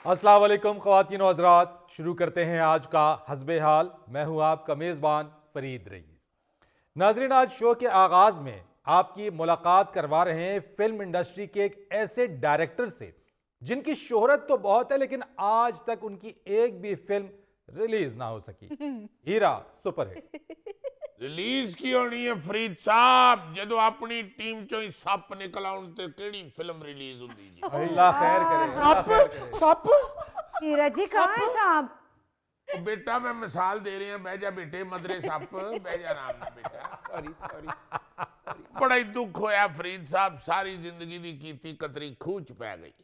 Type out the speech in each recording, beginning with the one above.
अस्सलाम वालेकुम ख़वातीन व हज़रात, शुरू करते हैं आज का हस्बे हाल। मैं हूं आपका मेज़बान फरीद रईस। नाज़रीन, आज शो के आगाज़ में आपकी मुलाकात करवा रहे हैं फिल्म इंडस्ट्री के एक ऐसे डायरेक्टर से जिनकी शोहरत तो बहुत है, लेकिन आज तक उनकी एक भी फिल्म रिलीज ना हो सकी। हीरा सुपरहिट रिलीज की होनी है फरीद साहब, जदों अपनी टीम चों ही सप निकल आउण ते केड़ी फिल्म रिलीज हुंदी जी। अल्लाह खैर करे, अल्लाह खैर करे। सप हीरा जी कहाँ है साहब? ओ बेटा मैं मिसाल दे रही हूं, बह जा बेटे, मदरे सप, बह जा आराम नाल बेटा। सॉरी बड़ा ही दुख होया फरीद साहब, सारी जिंदगी दी कीती कतरी खूह च पै गई।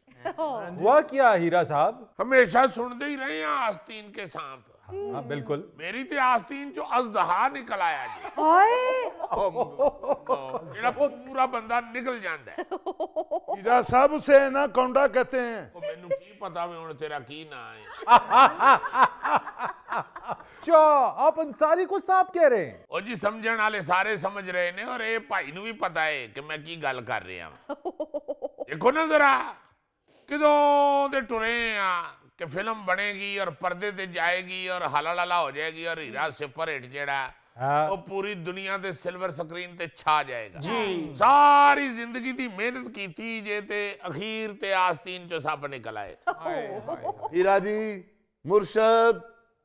हुआ क्या हीरा साहब? हमेशा सुनते ही रहे हैं आस्तीन के सांप। हाँ बिल्कुल। मेरी ते आस्तीन चो अजदहा निकल आया जी, हाय जेड़ा पूरा बंदा निकल जांदा है। हीरा साहब उसे ना कौंडा कहते हैं। ओ मैनू की पता वे हुण तेरा की ना है। अच्छा, आप अंसारी को सांप कह रहे हैं? ओ जी समझण वाले सारे समझ रहे ने, और ये भाई नू भी पता है कि मैं की गल कर रहा हूं। देखो ना जरा, किदों दे टुरे आ कि फिल्म बनेगी और पर्दे ते जाएगी और हला हो जाएगी और हीरा सुपरहिट जेड़ा हाँ। वो पूरी दुनिया ते सिल्वर स्क्रीन ते छा जाएगा जी। सारी जिंदगी दी मेहनत कीती जे ते अखीर ते आस्तीन चो सप निकल आए। हीरा जी, मुर्शद,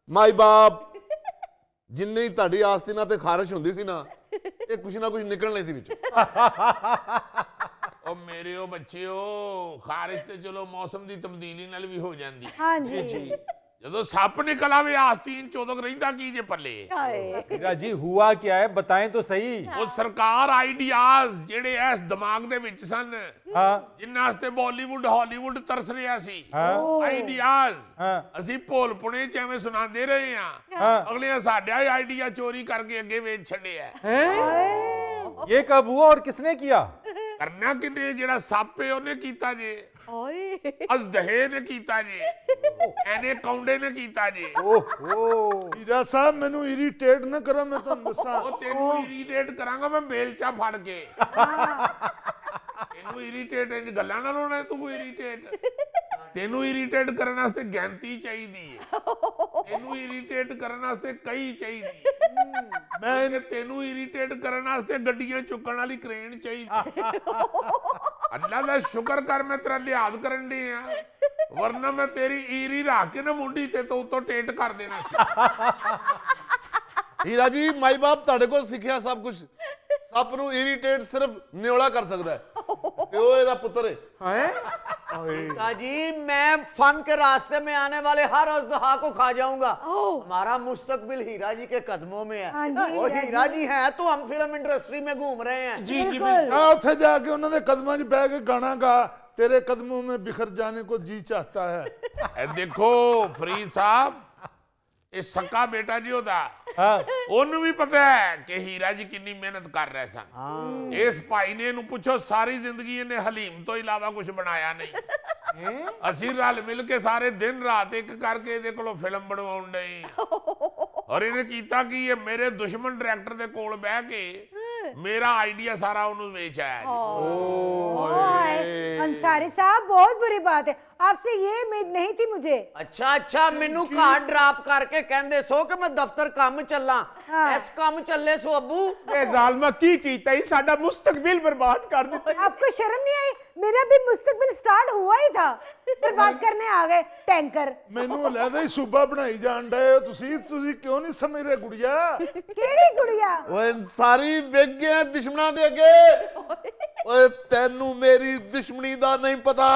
माई बाप, जिन्नी ही ਤੁਹਾਡੀ ਆਸਤੀਨਾ ਤੇ ਖਾਰਿਸ਼ ਹੁੰਦੀ ਸੀ ਨਾ, ਇਹ ਕੁਛ ਨਾ ਕੁਛ ਨਿਕਲਣੇ ਸੀ ਵਿੱਚ। ओ मेरे ओ बच्चे, खारिश ते चलो मौसम दी तब्दीली नाल भी हो जांदी, हाँ जी जदों सप निकल आवे आस्तीन चों उदों रहिंदा की जे पल्ले। हीरा जी हुआ क्या है, बताएं तो सही। ਉਹ ਸਰਕਾਰ ਆਈਡੀਆਜ਼ ਜਿਹੜੇ ਇਸ ਦਿਮਾਗ ਦੇ ਵਿੱਚ ਸਨ, हाँ ਜਿਨ੍ਹਾਂ ਵਾਸਤੇ ਬਾਲੀਵੁੱਡ ਹਾਲੀਵੁੱਡ ਤਰਸ ਰਿਹਾ ਸੀ, हाँ ਆਈਡੀਆਜ਼ हाँ ਅਸੀਂ ਭੋਲ ਪੁਣੇ ਚ ਐਵੇਂ ਸੁਣਾਉਂਦੇ ਰਹੇ ਆ, हाँ। ਅਗਲੇ ਸਾਡਾ ਹੀ ਆਈਡੀਆ ਚੋਰੀ ਕਰਕੇ ਅੱਗੇ ਵੇਚ ਛੱਡਿਆ। ये कब हुआ और किसने किया? ਕਰਨਾ ਕਿਨੇ, ਜਿਹੜਾ ਸੱਪ ਹੈ ਉਹਨੇ ਕੀਤਾ ਜੇ, ਅਜ਼ਦਹੇ ਨੇ ਕੀਤਾ ਜੇ, ਐਨੇ ਕੌਂਡੇ ਨੇ ਕੀਤਾ ਜੇ। ओहो, ਹੀਰਾ ਸਾਹਿਬ ਮੈਨੂੰ ਇਰੀਟੇਟ ਨਾ ਕਰੋ, ਮੈਂ ਤੁਹਾਨੂੰ ਦੱਸਾਂ। ਉਹ ਤੈਨੂੰ ਇਰੀਟੇਟ ਕਰਾਂਗਾ ਮੈਂ ਬੇਲਚਾ ਫੜ ਕੇ। ਤੈਨੂੰ ਇਰੀਟੇਟ ਇੰਜ ਗੱਲਾਂ ਨਾਲ ਹੋਣਾ, ਤੂੰ ਇਰੀਟੇਟ। ਤੈਨੂੰ ਇਰੀਟੇਟ ਕਰਨ ਵਾਸਤੇ ਗਿਆਨਤੀ ਚਾਹੀਦੀ ਹੈ, ਤੈਨੂੰ ਇਰੀਟੇਟ ਕਰਨ ਵਾਸਤੇ ਕਈ ਚਾਹੀਦੀ। ਮੈਂ ਤੈਨੂੰ ਇਰੀਟੇਟ ਕਰਨ ਵਾਸਤੇ ਗੱਡੀਆਂ ਚੁੱਕਣ ਵਾਲੀ ਕ੍ਰੇਨ ਚਾਹੀਦੀ। ਅੱਲਾ ਦਾ ਸ਼ੁਕਰ ਕਰ ਮੈਂ ਤੇਰਾ ਲਿਹਾਜ਼ ਕਰਨ ਦੀ ਆ, ਵਰਨਾ ਮੈਂ ਤੇਰੀ ਈਰੀ ਰੱਖ ਕੇ ਨਾ ਮੁੰਡੀ ਤੇ ਤੋਂ ਉੱਤੋਂ ਟੇਟ ਕਰ ਦੇਣਾ ਸੀ। ਹੀਰਾ ਜੀ, ਮਾਈ ਬਾਪ ਤੁਹਾਡੇ ਕੋਲ ਸਿੱਖਿਆ ਸਭ ਕੁਝ। ਸੱਪ ਨੂੰ ਇਰੀਟੇਟ ਸਿਰਫ ਨਿਓਲਾ ਕਰ ਸਕਦਾ ਹੈ, ਤੇ ਉਹ ਇਹਦਾ ਪੁੱਤਰ ਹੈ। पिताजी, मैं फन के रास्ते में आने वाले हर अजदहा को खा जाऊंगा। हमारा मुस्तकबिल हीरा जी के कदमों में हाँ है। जी, वो हीरा हीरा जी हैं तो हम फिल्म इंडस्ट्री में घूम रहे हैं। ਜੀ ਜੀ बिल्कुल। ਆ ਉੱਥੇ ਜਾ ਕੇ ਉਹਨਾਂ ਦੇ ਕਦਮਾਂ 'ਚ ਬਹਿ ਕੇ ਗਾਣਾ ਗਾ, तेरे कदमों में बिखर जाने को जी चाहता है। ਇਹ ਦੇਖੋ ਫਰੀਦ ਸਾਹਿਬ, ਇਹ सक्का बेटा जी ਉਹਦਾ, हाँ ਉਹਨੂੰ ਵੀ ਪਤਾ ਹੈ ਕਿ ਹੀਰਾ ਜੀ ਕਿੰਨੀ ਮਿਹਨਤ ਕਰ ਰਹੇ ਸਨ। ਇਸ ਭਾਈ ਨੇ ਇਹਨੂੰ ਪੁੱਛੋ, ਸਾਰੀ ਜ਼ਿੰਦਗੀ ਇਹਨੇ ਹਲੀਮ ਤੋਂ ਇਲਾਵਾ ਕੁਝ ਬਣਾਇਆ ਨਹੀਂ। ਅਸੀਂ ਰਲ ਮਿਲ ਕੇ ਸਾਰੇ ਦਿਨ ਰਾਤ ਇੱਕ ਕਰਕੇ ਇਹਦੇ ਕੋਲੋਂ ਫਿਲਮ ਬਣਵਾਉਣ ਡਏ, ਔਰ ਇਹਨੇ ਕੀਤਾ ਕਿ ਇਹ ਮੇਰੇ ਦੁਸ਼ਮਣ ਡਾਇਰੈਕਟਰ ਦੇ ਕੋਲ ਬਹਿ ਕੇ ਮੇਰਾ ਆਈਡੀਆ ਸਾਰਾ ਉਹਨੂੰ ਵੇਚ ਆਇਆ ਜੀ। हाय अंसारी साहब, बहुत बुरी बात है, आपसे ये उम्मीद नहीं थी मुझे। अच्छा मैनू घर ड्रॉप करके कहंदे सो कि मैं दफ्तर काम चला। हाँ। इस काम चले सो अबू। ਇਹ ਜ਼ਾਲਮਾ ਕੀ ਕੀਤਾ ਹੀ, ਸਾਡਾ ਮੁਸਤਕबिल बर्बाद कर ਦਿੱਤਾ। आपको शर्म नहीं आई? मेरा भी मुस्तकबिल स्टार्ट हुआ ही था, बर्बाद करने आ गए टैंकर। ਮੈਨੂੰ ਲੱਗਦਾ ਹੀ ਸੂਬਾ ਬਣਾਈ ਜਾਣ ਡਏ ਹੋ ਤੁਸੀਂ। ਤੁਸੀਂ ਕਿਉਂ ਨਹੀਂ ਸਮਝ ਰਹੇ ਗੁੜੀਆ? केड़ी गुड़िया? ਓਏ ਸਾਰੀ ਵਿਗ ਗਏ ਦੁਸ਼ਮਣਾਂ ਦੇ ਅੱਗੇ। ਓਏ ਤੈਨੂੰ ਮੇਰੀ ਦੁਸ਼ਮਣੀ ਦਾ ਨਹੀਂ ਪਤਾ।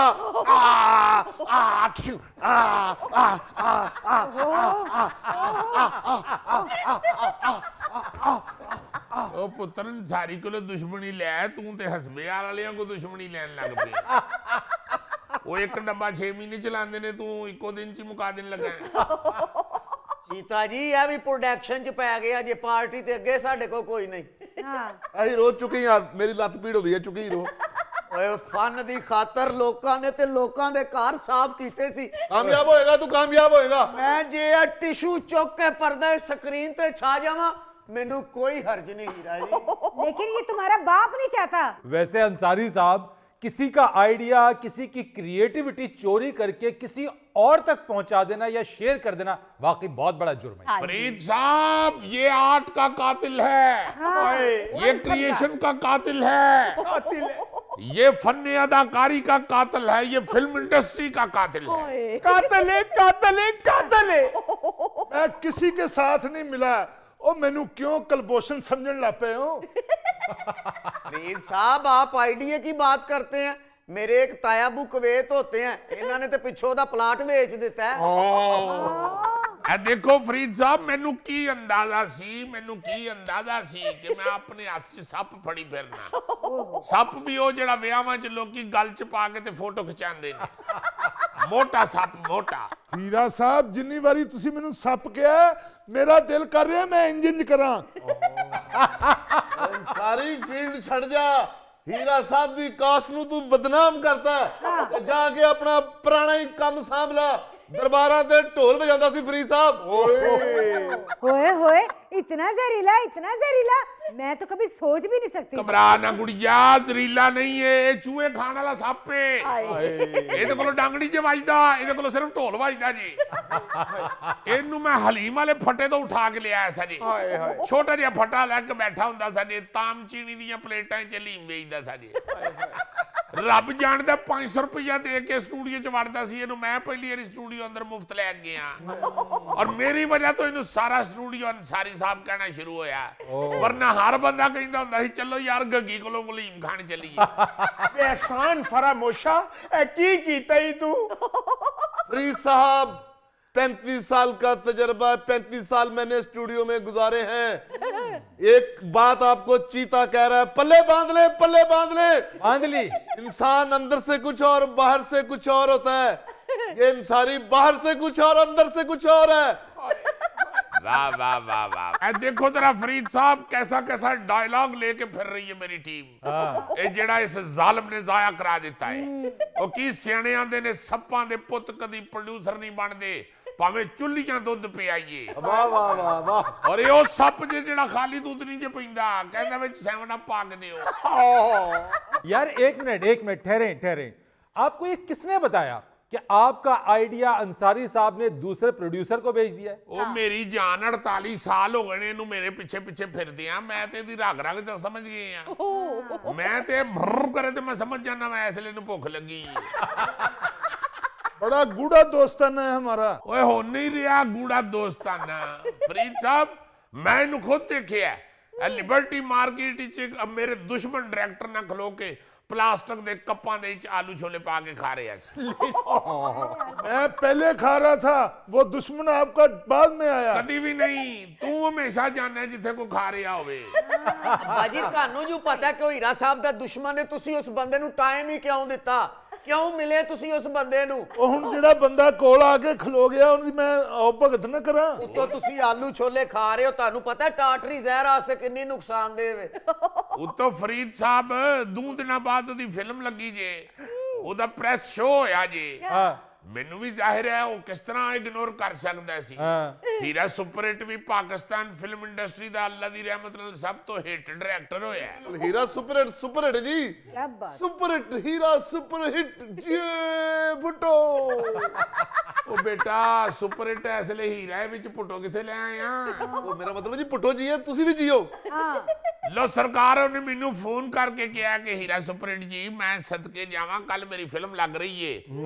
ਉਹ ਪੁੱਤਰ ਸਾਰੀ ਕੋਲੋਂ ਦੁਸ਼ਮਣੀ ਲੈ, ਤੂੰ ਤੇ ਹਸਬਿਆਲ ਵਾਲਿਆਂ ਕੋ ਦੁਸ਼ਮਣੀ ਲੈਣ ਲੱਗ ਪਿਆ। ਉਹ ਇੱਕ ਡੱਬਾ 6 ਮਹੀਨੇ ਚਲਾਉਂਦੇ ਨੇ, ਤੂੰ ਇੱਕੋ ਦਿਨ ਚ ਹੀ ਮੁਕਾ ਦੇਣ ਲੱਗਾ ਹੈ। सीता जी यह भी प्रोडक्शन च पै गया जे, पार्टी ते अगे साडे को कोई नहीं। हाँ ਅਸੀਂ ਰੋਜ਼ ਚੁੱਕੀ ਯਾਰ, ਮੇਰੀ ਲੱਤ ਪੀੜ ਹੁੰਦੀ ਹੈ, ਚੁੱਕੀ ਰੋ। ओए फन दी खातर लोकां ने ते लोकां दे घर साफ कीते सी। ਕਾਮਯਾਬ ਹੋਏਗਾ ਤੂੰ, ਕਾਮਯਾਬ होएगा। मैं जे आ टिशू चुक के पर्दे स्क्रीन ते छा जावां, मेनू कोई हर्ज नहीं हीरा जी। लेकिन ये तुम्हारा बाप नहीं चाहता। वैसे अंसारी साहब, किसी का आइडिया, किसी की क्रिएटिविटी चोरी करके किसी और तक पहुंचा देना या शेयर कर देना वाकई बहुत बड़ा जुर्म है। हाँ जी। फरीद साहब, ये आर्ट का कातिल है, हाँ, ये क्रिएशन का कातिल है, ये फन अदाकारी का कातिल है, ये फिल्म इंडस्ट्री का कातिल है। कातल है, कातल है, कातल है। मैं किसी के साथ नहीं मिला। ओ मैनू क्यों कलभूषण समझन लग पे हो? फरीद साहब, आप आइडिया की बात करते हैं। मेरे एक तायाबू कुवैत होते हैं, इन्होंने तो पिछों दा प्लाट बेच दिता है। ਇਹ ਦੇਖੋ ਫਰੀਦ ਸਾਹਿਬ, ਮੈਨੂੰ ਕੀ ਅੰਦਾਜ਼ਾ ਸੀ ਕਿ ਮੈਂ ਆਪਣੇ ਹੱਥ 'ਚ ਸੱਪ ਫੜੀ ਫਿਰਨਾ। ਸੱਪ ਵੀ ਉਹ ਜਿਹੜਾ ਵਿਆਹਾਂ 'ਚ ਲੋਕੀ ਗਲ 'ਚ ਪਾ ਕੇ ਤੇ ਫੋਟੋ ਖਿਚਾਉਂਦੇ ਨੇ, ਮੋਟਾ ਸੱਪ, ਮੋਟਾ। ਹੀਰਾ ਸਾਹਿਬ, ਜਿੰਨੀ ਵਾਰੀ ਤੁਸੀਂ ਮੈਨੂੰ ਸੱਪ ਕਿਹਾ, ਮੇਰਾ ਦਿਲ ਕਰ ਰਿਹਾ ਮੈਂ ਇੰਜ ਕਰਾਂ। ਸਾਰੀ ਫੀਲਡ ਛੱਡ ਜਾ, ਹੀਰਾ ਸਾਹਿਬ ਦੀ ਕਾਸਟ ਨੂੰ ਤੂੰ ਬਦਨਾਮ ਕਰਤਾ ਹੈ। ਤੇ ਜਾ ਕੇ ਆਪਣਾ ਪੁਰਾਣਾ ਹੀ ਕੰਮ ਸਾਂਭ ਲਾ। ਦਰਬਾਰਾਂ ਤੇ ਢੋਲ ਵਜਾਉਂਦਾ ਸੀ ਫਰੀਦ ਸਾਹਿਬ। होए होए, इतना जहरीला मैं तो कभी सोच भी नहीं सकती। ਘਬਰਾ ਨਾ ਗੁੜੀਆ, ਜ਼ਰੀਲਾ ਨਹੀਂ ਏ, ਇਹ ਚੂਹੇ ਖਾਣ ਵਾਲਾ ਸੱਪ ਏ। ਇਹਦੇ ਕੋਲੋਂ ਡਾਂਗੜੀ 'ਚ ਵੱਜਦਾ, ਇਹਦੇ ਕੋਲੋਂ ਸਿਰਫ ਢੋਲ ਵੱਜਦਾ ਜੀ। ਇਹਨੂੰ ਮੈਂ ਹਲੀਮ ਵਾਲੇ ਫੱਟੇ ਤੋਂ ਉਠਾ ਕੇ ਲਿਆਇਆ ਸੀ ਜੀ। ਛੋਟਾ ਜਿਹਾ ਫੱਟਾ ਲੈ ਕੇ ਬੈਠਾ ਹੁੰਦਾ ਸਾਡੇ, ਤਾਮ ਚੀਨੀ ਦੀਆਂ ਪਲੇਟਾਂ 'ਚ ਹਲੀਮ ਵੇਚਦਾ ਸਾਡੇ। ਰੱਬ ਜਾਣਦਾ 500 ਰੁਪਇਆ ਦੇ ਕੇ ਸਟੂਡੀਓ 'ਚ ਵੜਦਾ ਸੀ ਇਹਨੂੰ। ਮੈਂ ਪਹਿਲੀ ਵਾਰੀ ਸਟੂਡੀਓ ਅੰਦਰ ਮੁਫਤ ਲੈ ਗਿਆ, ਔਰ ਮੇਰੀ ਵਜ੍ਹਾ ਤੋਂ ਇਹਨੂੰ ਸਾਰਾ ਸਟੂਡੀਓ ਅੰਸਾਰੀ ਸਾਹਿਬ ਕਹਿਣਾ ਸ਼ੁਰੂ ਹੋਇਆ। ਵਰਨਾ ਹਰ ਬੰਦਾ ਕਹਿੰਦਾ ਹੁੰਦਾ ਸੀ ਚਲੋ ਯਾਰ ਗੱਗੀ ਕੋਲੋਂ ਹਲੀਮ ਖਾਣ ਚੱਲੀਏ। बे एहसान फरामोशा, ए की कीता ही तू? फरीद साहब, 35 साल का तजर्बा है, 35 साल मैंने स्टूडियो में गुजारे हैं। एक बात आपको चीता कह रहा है, पल्ले बांध ले, पल्ले बांध ले। बांध ली। इंसान अंदर से कुछ और बाहर से कुछ और होता है। ये इंसानी बाहर से कुछ और अंदर से कुछ और है। वाह वाह वाह वाह। ए देखो तेरा फरीद साहब कैसा कैसा डायलॉग लेके फिर रही है मेरी टीम। ਇਹ ਜਿਹੜਾ ਇਸ ਜ਼ਾਲਮ ਨੇ ਜ਼ਾਇਆ ਕਰਾ ਦਿੱਤਾ ਹੈ। ਉਹ ਕੀ ਸਿਆਣੇ ਆਂਦੇ ਨੇ, ਸੱਪਾਂ ਦੇ ਪੁੱਤ ਕਦੀ ਪ੍ਰੋਡਿਊਸਰ ਨਹੀਂ ਬਣਦੇ, ਭਾਵੇਂ ਚੁੱਲੀਆਂ ਦੁੱਧ ਪਿਆਈਏ। वाह वाह वाह वाह। ਔਰ ਇਹ ਉਹ ਸੱਪ ਜਿਹੜਾ ਖਾਲੀ ਦੁੱਧ ਨਹੀਂ ਜੇ ਪੈਂਦਾ, ਕਹਿੰਦਾ ਵਿੱਚ 7 ਅਪ ਪਾ ਕੇ ਦਿਓ। यार एक मिनट ठहरें। आपको ये किसने बताया कि आपका आइडिया अंसारी साहब ने दूसरे प्रोड्यूसर को भेज दिया है? ਉਹ ਮੇਰੀ ਜਾਨ 48 ਸਾਲ ਹੋ ਗਏ ਨੇ ਇਹਨੂੰ ਮੇਰੇ ਪਿੱਛੇ ਫਿਰਦੇ ਆ। ਮੈਂ ਤੇ ਇਹਦੀ ਰਗ ਚ ਸਮਝ ਗਏ ਆ। ਮੈਂ ਤੇ ਭਰ ਕਰੇ ਤੇ ਮੈਂ ਸਮਝ ਜਾਣਾ ਮੈਂ ਇਸ ਲਈ ਨੂੰ ਭੁੱਖ ਲੱਗੀ। बड़ा गूढ़ा दोस्ताना है हमारा। ਓਏ ਹੋ ਨਹੀਂ ਰਿਹਾ ਗੂੜਾ ਦੋਸਤਾਨਾ ਫਰੀਦ ਸਾਹਿਬ, ਮੈਂ ਇਹਨੂੰ ਖੁਦ ਦੇਖਿਆ। ਇਹ ਲਿਬਰਟੀ ਮਾਰਕੀਟ ਵਿੱਚ ਮੇਰੇ ਦੁਸ਼ਮਣ ਡਾਇਰੈਕਟਰ ਨਾਲ ਖਲੋ ਕੇ प्लास्टिक दे कप्पां दे विच आलू छोले पा के खा रहे हैं। मैं पहले खा रहा था, वो दुश्मन आपका बाद में आया। कभी भी नहीं, तू हमेशा जाना जिथे कोई खा रहा होवे। ਬਾਜੀ ਤੁਹਾਨੂੰ ਜੋ ਪਤਾ ਕਿ ਉਹ ਹੀਰਾ ਸਾਹਿਬ ਦਾ ਦੁਸ਼ਮਣ ਹੈ, ਤੁਸੀਂ ਉਸ ਬੰਦੇ ਨੂੰ ਟਾਈਮ ਹੀ ਕਿਉਂ ਦਿੱਤਾ? ਕਿਉਂ ਮਿਲੇ ਤੁਸੀਂ ਉਸ ਬੰਦੇ ਨੂੰ? ਉਹ ਹੁਣ ਜਿਹੜਾ ਬੰਦਾ ਕੋਲ ਆ ਕੇ ਖਲੋ ਗਿਆ, ਉਹਦੀ ਮੈਂ ਆਓ ਭਗਤ ਨਾ ਕਰਾਂ। ਉੱਤੋਂ ਤੁਸੀਂ ਆਲੂ ਛੋਲੇ ਖਾ ਰਹੇ ਹੋ, ਤੁਹਾਨੂੰ ਪਤਾ ਟਾਟਰੀ ਜ਼ਹਿਰ ਵਾਸਤੇ ਕਿੰਨੀ ਨੁਕਸਾਨਦੇਹ ਹੈ। ਉੱਤੋਂ ਫਰੀਦ ਸਾਹਿਬ 2 ਦਿਨਾਂ ਬਾਅਦ ਉਹਦੀ ਫਿਲਮ ਲੱਗੀ ਜੇ, ਉਹਦਾ ਪ੍ਰੈਸ ਸ਼ੋ ਹੋਇਆ ਜੇ। ਮੈਨੂੰ ਵੀ ਜ਼ਾਹਿਰ ਹੈ ਉਹ ਕਿਸ ਤਰ੍ਹਾਂ ਇਗਨੋਰ ਕਰ ਸਕਦਾ ਸੀ। ਹੀਰਾ ਸੁਪਰ ਹਿੱਟ ਵੀ ਪਾਕਿਸਤਾਨ ਫਿਲਮ ਇੰਡਸਟਰੀ ਦਾ ਅੱਲਾ ਦੀ ਰਹਿਮਤ ਨਾਲ ਸਭ ਤੋਂ ਹਿੱਟ ਡਾਇਰੈਕਟਰ ਹੋਇਆ। हीरा सुपर हिट जी। क्या बात। सुपर हिट, हीरा सुपर हिट जी भुट्टो। ਉਹ ਬੇਟਾ ਸੁਪਰ ਹਿੱਟ ਇਸ ਲਈ ਹੀਰਾ ਵਿੱਚ ਪੁੱਟੋ ਕਿੱਥੇ ਲੈ ਆਇਆ? ਉਹ ਮੇਰਾ ਮਤਲਬ ਜੀ ਭੁੱਟੋ ਜੀ ਹੈ, ਤੁਸੀਂ ਵੀ ਜੀਓ। ਲੋ ਸਰਕਾਰ ਉਹਨੇ ਮੈਨੂੰ ਫੋਨ ਕਰਕੇ ਕਿਹਾ ਕਿ ਹੀਰਾ ਸੁਪਰ ਹਿੱਟ ਜੀ ਮੈਂ ਸਦਕੇ ਜਾਵਾਂ, ਕੱਲ ਮੇਰੀ ਫਿਲਮ ਲੱਗ ਰਹੀ ਏ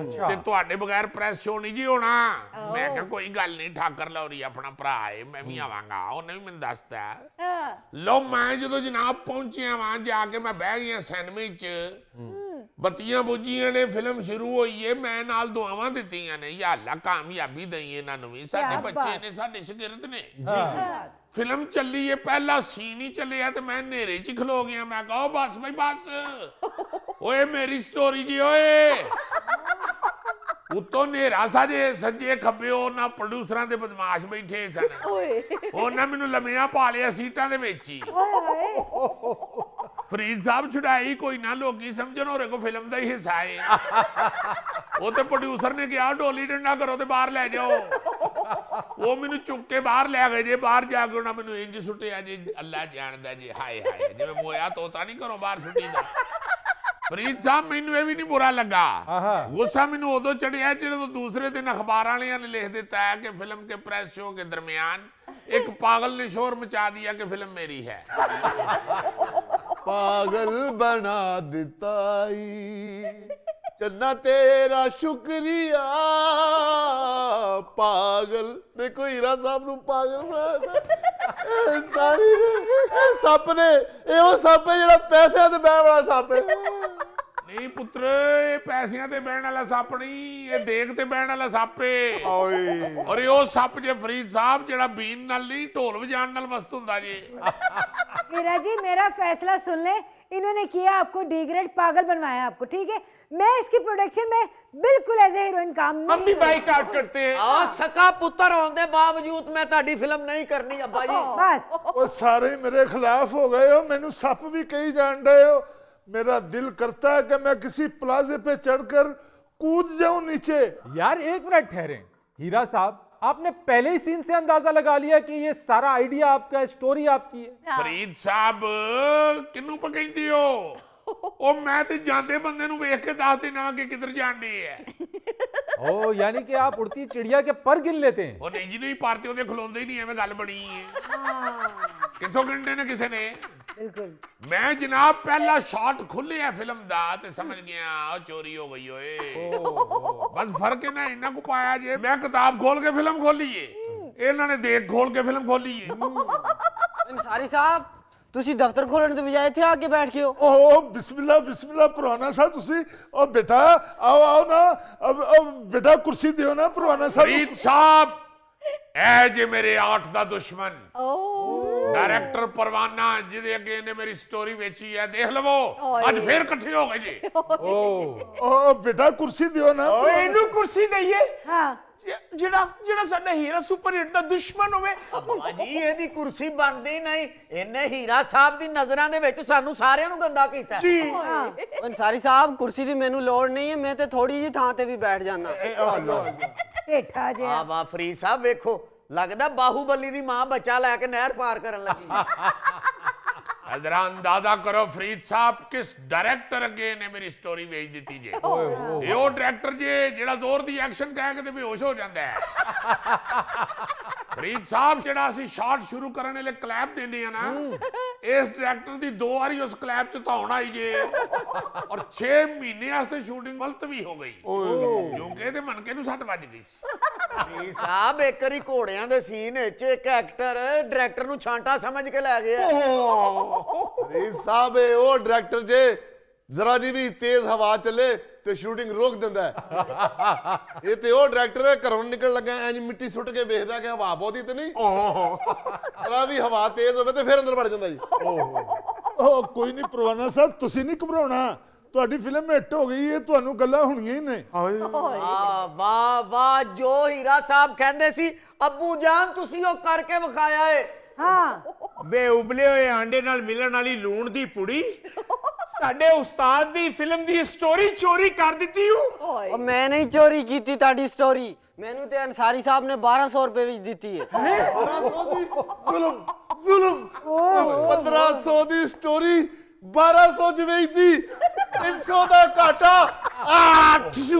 ਤੇ ਤੁਹਾਡੇ ਬਗੈਰ ਪ੍ਰੈਸ ਸ਼ੋ ਨਹੀਂ ਜੀ ਹੋਣਾ। ਮੈਂ ਕਿਹਾ ਕੋਈ ਗੱਲ ਨਹੀਂ, ਠਾਕਰ ਲੌਰੀ ਆਪਣਾ ਭਰਾ ਏ, ਮੈਂ ਵੀ ਆਵਾਂਗਾ। ਉਹਨੇ ਵੀ ਮੈਨੂੰ ਦੱਸਤਾ। ਲੋ ਮੈਂ ਜਦੋਂ ਜਨਾਬ ਪਹੁੰਚਿਆ ਵਾਂ, ਜਾ ਕੇ ਮੈਂ ਬਹਿ ਗਿਆ ਸਿਨੇਮੇ 'ਚ, ਬੱਤੀਆਂ ਬੁੱਝੀਆਂ ਨੇ, ਫਿਲਮ ਸ਼ੁਰੂ ਹੋਈ ਏ, ਮੈਂ ਨਾਲ ਦੁਆਵਾਂ ਦਿੱਤੀਆਂ ਨੇ, ਯਾ ਅੱਲਾ ਕਾਮਯਾਬੀ ਦਈ ਇਹਨਾਂ ਨੂੰ ਵੀ, ਸਾਡੇ ਬੱਚੇ ਨੇ, ਸਾਡੇ ਸ਼ਾਗਿਰਦ ਨੇ। ਫਿਲਮ ਚੱਲੀ ਏ, ਪਹਿਲਾ ਸੀਨ ਹੀ ਚੱਲਿਆ ਤੇ ਮੈਂ ਹਨੇਰੇ 'ਚ ਖਲੋ ਗਿਆ। ਮੈਂ ਕਹਾ ਬਸ ਬਈ ਬਸ, ਓਏ ਮੇਰੀ ਸਟੋਰੀ ਜੀ ਓਏ। ਉੱਤੋਂ ਹਨੇਰਾ ਸਾਜੇ ਸੱਜੇ ਖੱਬੇ ਉਹਨਾਂ ਪ੍ਰੋਡਿਊਸਰਾਂ ਦੇ ਬਦਮਾਸ਼ ਬੈਠੇ ਸਨ। ਉਹਨਾਂ ਮੈਨੂੰ ਲੰਮਿਆਂ ਪਾ ਲਿਆ ਸੀਟਾਂ ਦੇ ਵਿੱਚ ਹੀ। ਫਰੀਦ ਸਾਹਿਬ ਛੁਡਾਈ ਕੋਈ ਨਾ, ਲੋਕੀ ਸਮਝਣ ਹੋਰੇ ਕੋ ਫਿਲਮ ਦਾ ਹੀ ਹਿੱਸਾ ਏ। ਉਹ ਤੇ ਪ੍ਰੋਡਿਊਸਰ ਨੇ ਕਿਹਾ ਡੋਲੀ ਡੰਡਾ ਕਰੋ ਤੇ ਬਾਹਰ ਲੈ ਜਾਓ। ਉਹ ਮੈਨੂੰ ਚੁੱਕ ਕੇ ਬਾਹਰ ਲੈ ਗਏ ਜੇ। ਬਾਹਰ ਜਾ ਕੇ ਉਹਨਾਂ ਮੈਨੂੰ ਇੰਜ ਸੁੱਟਿਆ ਜੀ, ਅੱਲਾ ਜਾਣਦਾ ਜੀ, ਹਾਏ ਹਾਏ, ਜਿਵੇਂ ਮੋਇਆ ਤੋਤਾ ਨਹੀਂ ਘਰੋਂ ਬਾਹਰ ਸੁੱਟੀ ਦਾ। ਫਰੀਦ ਸਾਹਿਬ ਮੈਨੂੰ ਇਹ ਵੀ ਨਹੀਂ ਬੁਰਾ ਲੱਗਾ आहा। गुस्सा मैंने उदो चढ़िया जो दूसरे दिन अखबार वाले ने लिख देता है कि फिल्म के प्रेस शो के दरमियान एक पागल ने शोर मचा दिया कि फिल्म मेरी है। पागल बना देता ही चन्ना तेरा शुक्रिया पागल देखो हीरा साहब नु पागल बनाया इंसानी ने सप ने एहो सप है जेड़ा पैसे ते बैण वाला सप है नहीं पुत्र ये पैसियां ते बहन वाला सप नहीं ये देख ते बहन वाला सप है और ये वो सप जे फरीद साहब जेड़ा बीन नाल नहीं ढोल वजाण नाल मस्त हुंदा जी। मीरा जी मेरा फैसला सुन ले, इन्होंने किया आपको डिग्रेड, पागल बनवाया आपको, ठीक है। मैं इसकी प्रोडक्शन में बिल्कुल एज ए हीरोइन काम नहीं हम भी बाइकआउट करते हैं। ਆ ਸਕਾ ਪੁੱਤਰ ਹੋਣ ਦੇ ਬਾਵਜੂਦ ਮੈਂ ਤੁਹਾਡੀ ਫਿਲਮ ਨਹੀਂ ਕਰਨੀ ਅੱਬਾ ਜੀ। बस ਉਹ ਸਾਰੇ ਹੀ ਮੇਰੇ ਖਿਲਾਫ ਹੋ ਗਏ ਹੋ, ਮੈਨੂੰ ਸੱਪ ਵੀ ਕਹੀ ਜਾਣ ਡਏ ਹੋ। मेरा दिल करता है कि मैं किसी प्लाजे पे चढ़कर कूद जाऊं नीचे। यार एक मिनट ठहरें, हीरा साहब आपने पहले ही सीन से अंदाजा लगा लिया कि ये सारा आइडिया आपका है, स्टोरी आपकी है। फरीद साहब किन्नू पकैंदी हो ओ मैं ते जांदे बंदे नु वेख के दस देना कि किधर जांदी है। ओ यानी कि आप उड़ती चिड़िया के पर गिन लेते हैं। ओ नहीं जी नहीं पार्टी ओदे खलोंदे ही नहीं एवें गल बनी है। किथों गिनदे ने किसे ने? बिल्कुल। मैं जनाब पहला शॉट खुलिया फिल्म दा ते समझ गया ओ चोरी हो गई ओए। बस फर्क है ना इन्ना को पाया जे मैं किताब खोल के फिल्म खोली है, इन्हां ने देख खोल के फिल्म खोली है। ਅੰਸਾਰੀ ਸਾਹਿਬ ਤੁਸੀਂ ਦਫ਼ਤਰ ਖੋਲਣ ਦੇ ਬਜਾਏ ਇੱਥੇ ਆ ਕੇ ਬੈਠ ਗਏ ਹੋ। ओ बिस्मिल्लाह बिस्मिल्लाह परवाना साहब तुसी ओ बेटा आओ आओ ना अब बेटा कुर्सी दियो ना परवाना साहब। फरीद साहब ऐ जे मेरे 8 दा दुश्मन डायरेक्टर परवाना जिदे अगे ने मेरी स्टोरी बेची है, देख लवो आज फिर इकट्ठे हो गए जी। ओ बेटा कुर्सी दियो ना। ਓਏ ਇਹਨੂੰ ਕੁਰਸੀ ਦਈਏ हाँ ਜਿਹੜਾ ਸਾਡਾ ਹੀਰਾ ਸੁਪਰ ਹਿੱਟ ਦਾ ਦੁਸ਼ਮਨ ਹੋਵੇ। ਅੱਬਾ ਜੀ ਇਹਦੀ ਕੁਰਸੀ ਬਣਦੀ ਨਹੀਂ, ਇਹਨੇ ਹੀਰਾ ਸਾਹਿਬ ਦੀ ਨਜ਼ਰਾਂ ਦੇ ਵਿੱਚ ਸਾਨੂੰ ਸਾਰਿਆਂ ਨੂੰ ਗੰਦਾ ਕੀਤਾ। ਜੀ ਅੰਸਾਰੀ ਸਾਹਿਬ ਕੁਰਸੀ ਦੀ ਮੈਨੂੰ ਲੋੜ ਨਹੀਂ ਹੈ, ਮੈਂ ਤੇ ਥੋੜੀ ਜੀ ਥਾਂ ਤੇ ਵੀ ਬੈਠ ਜਾਂਦਾ। पेठा जे ਆ ਵਾਹ ਫਰੀਦ ਸਾਹਿਬ ਵੇਖੋ ਲੱਗਦਾ ਬਾਹੂਬਲੀ ਦੀ ਮਾਂ ਬੱਚਾ ਲੈ ਕੇ ਨਹਿਰ ਪਾਰ ਕਰਨ ਲੱਗੀ। जरा अंदाजा करो फरीद साहब किस डायरेक्टर अगे ने मेरी स्टोरी भेज दी जे। ये वो डायरेक्टर जे जेड़ा जोर दी एक्शन कह के ते बेहोश हो जाता है। फरीद साहब जेड़ा असि शॉट शुरू करने ले क्लैप देने आ ना, इस डायरेक्टर दी 2 बारी उस क्लैप च धौन आई जे और 6 महीने वास्ते शूटिंग मुलतवी हो गई क्योंकि ਇਹਦੇ ਮਨਕੇ ਨੂੰ ਸੱਟ ਵੱਜ ਗਈ ਸੀ। ਫਰੀਦ ਸਾਹਿਬ ਇੱਕ ਵਾਰੀ ਘੋੜਿਆਂ ਦੇ ਸੀਨ ਵਿੱਚ ਇੱਕ ਐਕਟਰ ਡਾਇਰੈਕਟਰ ਨੂੰ ਛਾਂਟਾ ਸਮਝ ਕੇ ਲੈ ਗਿਆ। फरीद साहब है वो डायरेक्टर जे जरा जी भी तेज हवा चले तो शूटिंग रोक दिंदा है। ये ते वो डायरेक्टर है घरों निकल लगा इंज मिट्टी सुट के वेखदा कि हवा बहुती ते नहीं, जरा भी हवा तेज होवे ते फिर अंदर वड़ जांदा जी। ओ कोई नहीं परवाना साहब तुसी नहीं घबराउणा, ਤੁਹਾਡੀ ਫਿਲਮ ਹਿੱਟ ਹੋ ਗਈ ਹੈ, ਤੁਹਾਨੂੰ ਗੱਲਾਂ ਹੋਣੀਆਂ ਹੀ ਨੇ। ਵਾਹ ਵਾਹ ਵਾਹ ਜੋ ਹੀਰਾ ਸਾਹਿਬ ਕਹਿੰਦੇ ਸੀ ਅੱਬੂ ਜਾਨ ਤੁਸੀਂ ਉਹ ਕਰਕੇ ਵਿਖਾਇਆ ਏ। हाँ ਵੇ ਉਬਲੇ ਹੋਏ ਆਂਡੇ ਨਾਲ ਮਿਲਣ ਵਾਲੀ ਲੂਣ ਦੀ ਪੁੜੀ ਸਾਡੇ ਉਸਤਾਦ ਦੀ ਫਿਲਮ ਦੀ ਸਟੋਰੀ ਚੋਰੀ ਕਰ ਦਿੱਤੀ ਹੂੰ। ਉਹ ਮੈਂ ਨਹੀਂ ਚੋਰੀ ਕੀਤੀ ਤੁਹਾਡੀ ਸਟੋਰੀ, ਮੈਨੂੰ ਤੇ ਅੰਸਾਰੀ ਸਾਹਿਬ ਨੇ 1200 ਰੁਪਏ ਵਿੱਚ ਦਿੱਤੀ ਹੈ। 1200 ਦੀ ਜ਼ੁਲਮ ਜ਼ੁਲਮ 1500 ਦੀ ਸਟੋਰੀ 1200 ਚ ਵੇਚਦੀ 300 ਦਾ ਘਾਟਾ 800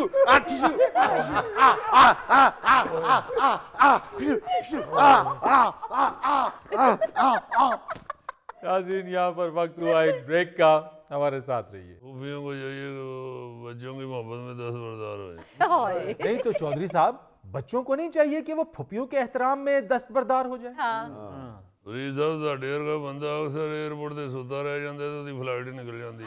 नाज़रीन यहाँ पर वक्त हुआ एक ब्रेक का, हमारे साथ रहिए। खूबियों को चाहिए कि बच्चों की मोहब्बत में दस्तबरदार हो। नहीं तो चौधरी साहब बच्चों को नहीं चाहिए कि वो फुफियों के एहतराम में दस्तबरदार हो जाए। ਫਰੀਦ ਸਾਹਿਬ ਸਾਡੇ ਵਰਗਾ ਬੰਦਾ ਅਕਸਰ 에어ਪੋਰਟ ਤੇ ਸੁੱਤਾ ਰਹਿ ਜਾਂਦਾ ਤੇ ਉਹਦੀ ਫਲਾਈਟ ਹੀ ਨਿਕਲ ਜਾਂਦੀ।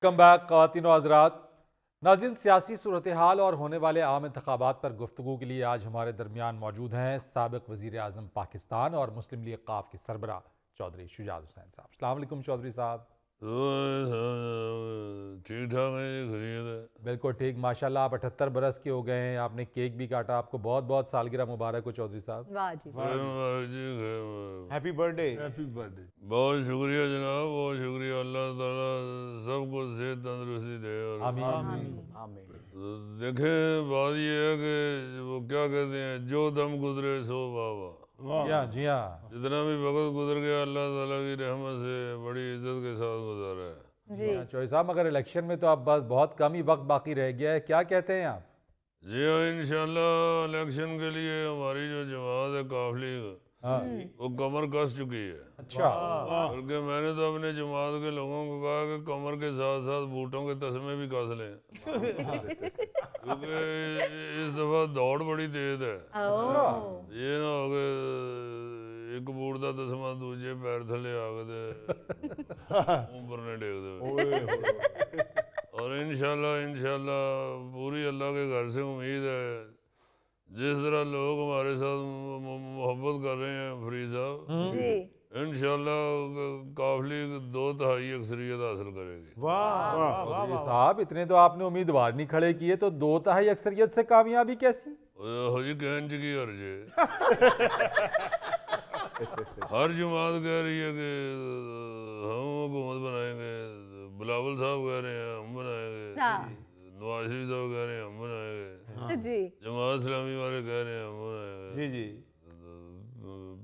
कम बैक ख़वातीन और हज़रात, नाज़रीन सियासी सूरत हाल और होने वाले आम इंतखाबात पर गुफ्तगू के लिए आज हमारे दरमियान मौजूद हैं साबिक़ वज़ीर आज़म पाकिस्तान और मुस्लिम लीग क़ाफ के सरबराह चौधरी शुजात हुसैन साहब। अस्सलाम वालेकुम चौधरी साहब। ठीक ठाक है जी, खैरियत है। बिल्कुल ठीक माशाल्लाह। आप 78 बरस के हो गए हैं, आपने केक भी काटा, आपको बहुत बहुत सालगिरह मुबारक हो चौधरी साहब। वाह जी हैप्पी बर्थडे। बहुत शुक्रिया जनाब, बहुत शुक्रिया। अल्लाह ताला सबको सेहत तंदुरुस्ती दे। और आमीन। देखें बात ये है कि वो क्या कहते हैं, जो दम गुजरे सो वाह वाह। जी हाँ जी हाँ। जितना भी वक्त गुजर गया अल्लाह ताला की रहमत से बड़ी इज्जत के साथ गुजारा है। जी चौधरी साहब मगर इलेक्शन में तो अब बस बहुत कम ही वक्त बाकी रह गया है, क्या कहते हैं आप? जी हाँ, इंशाल्लाह इलेक्शन के लिए हमारी जो जमात है काफली हाँ वो कमर कस चुकी है। अच्छा बल्कि मैंने तो अपने जमात के लोगों को कहा कि कमर के साथ साथ बूटों के तस्मे भी कस लें क्योंकि इस दफा दौड़ बड़ी तेज है। ये ना हो गए एक बूट का तस्मा दूजे पैर थले आ गए ऊपर ने टेक दे। और इंशाल्लाह पूरी अल्लाह के घर से उम्मीद है जिस तरह लोग हमारे साथ मोहब्बत कर रहे हैं फरीद साहब, जी इंशाल्लाह काफली 2/3 अक्सरियत हासिल करेगी। चौधरी साहब इतने तो आपने उम्मीदवार नहीं खड़े किए तो 2/3 अक्सरियत से कामयाबी कैसी? हो जी कहन च की हर्ज है। हर जमात कह रही है कि हम हुकूमत बनाएंगे, बिलावल साहब कह रहे हैं हम बनाएंगे, नवाज शरीफ साहब कह रहे हैं हम बनाएंगे, जी जमात इस्लामी वाले कह रहे हैं हम बनाएंगे, जी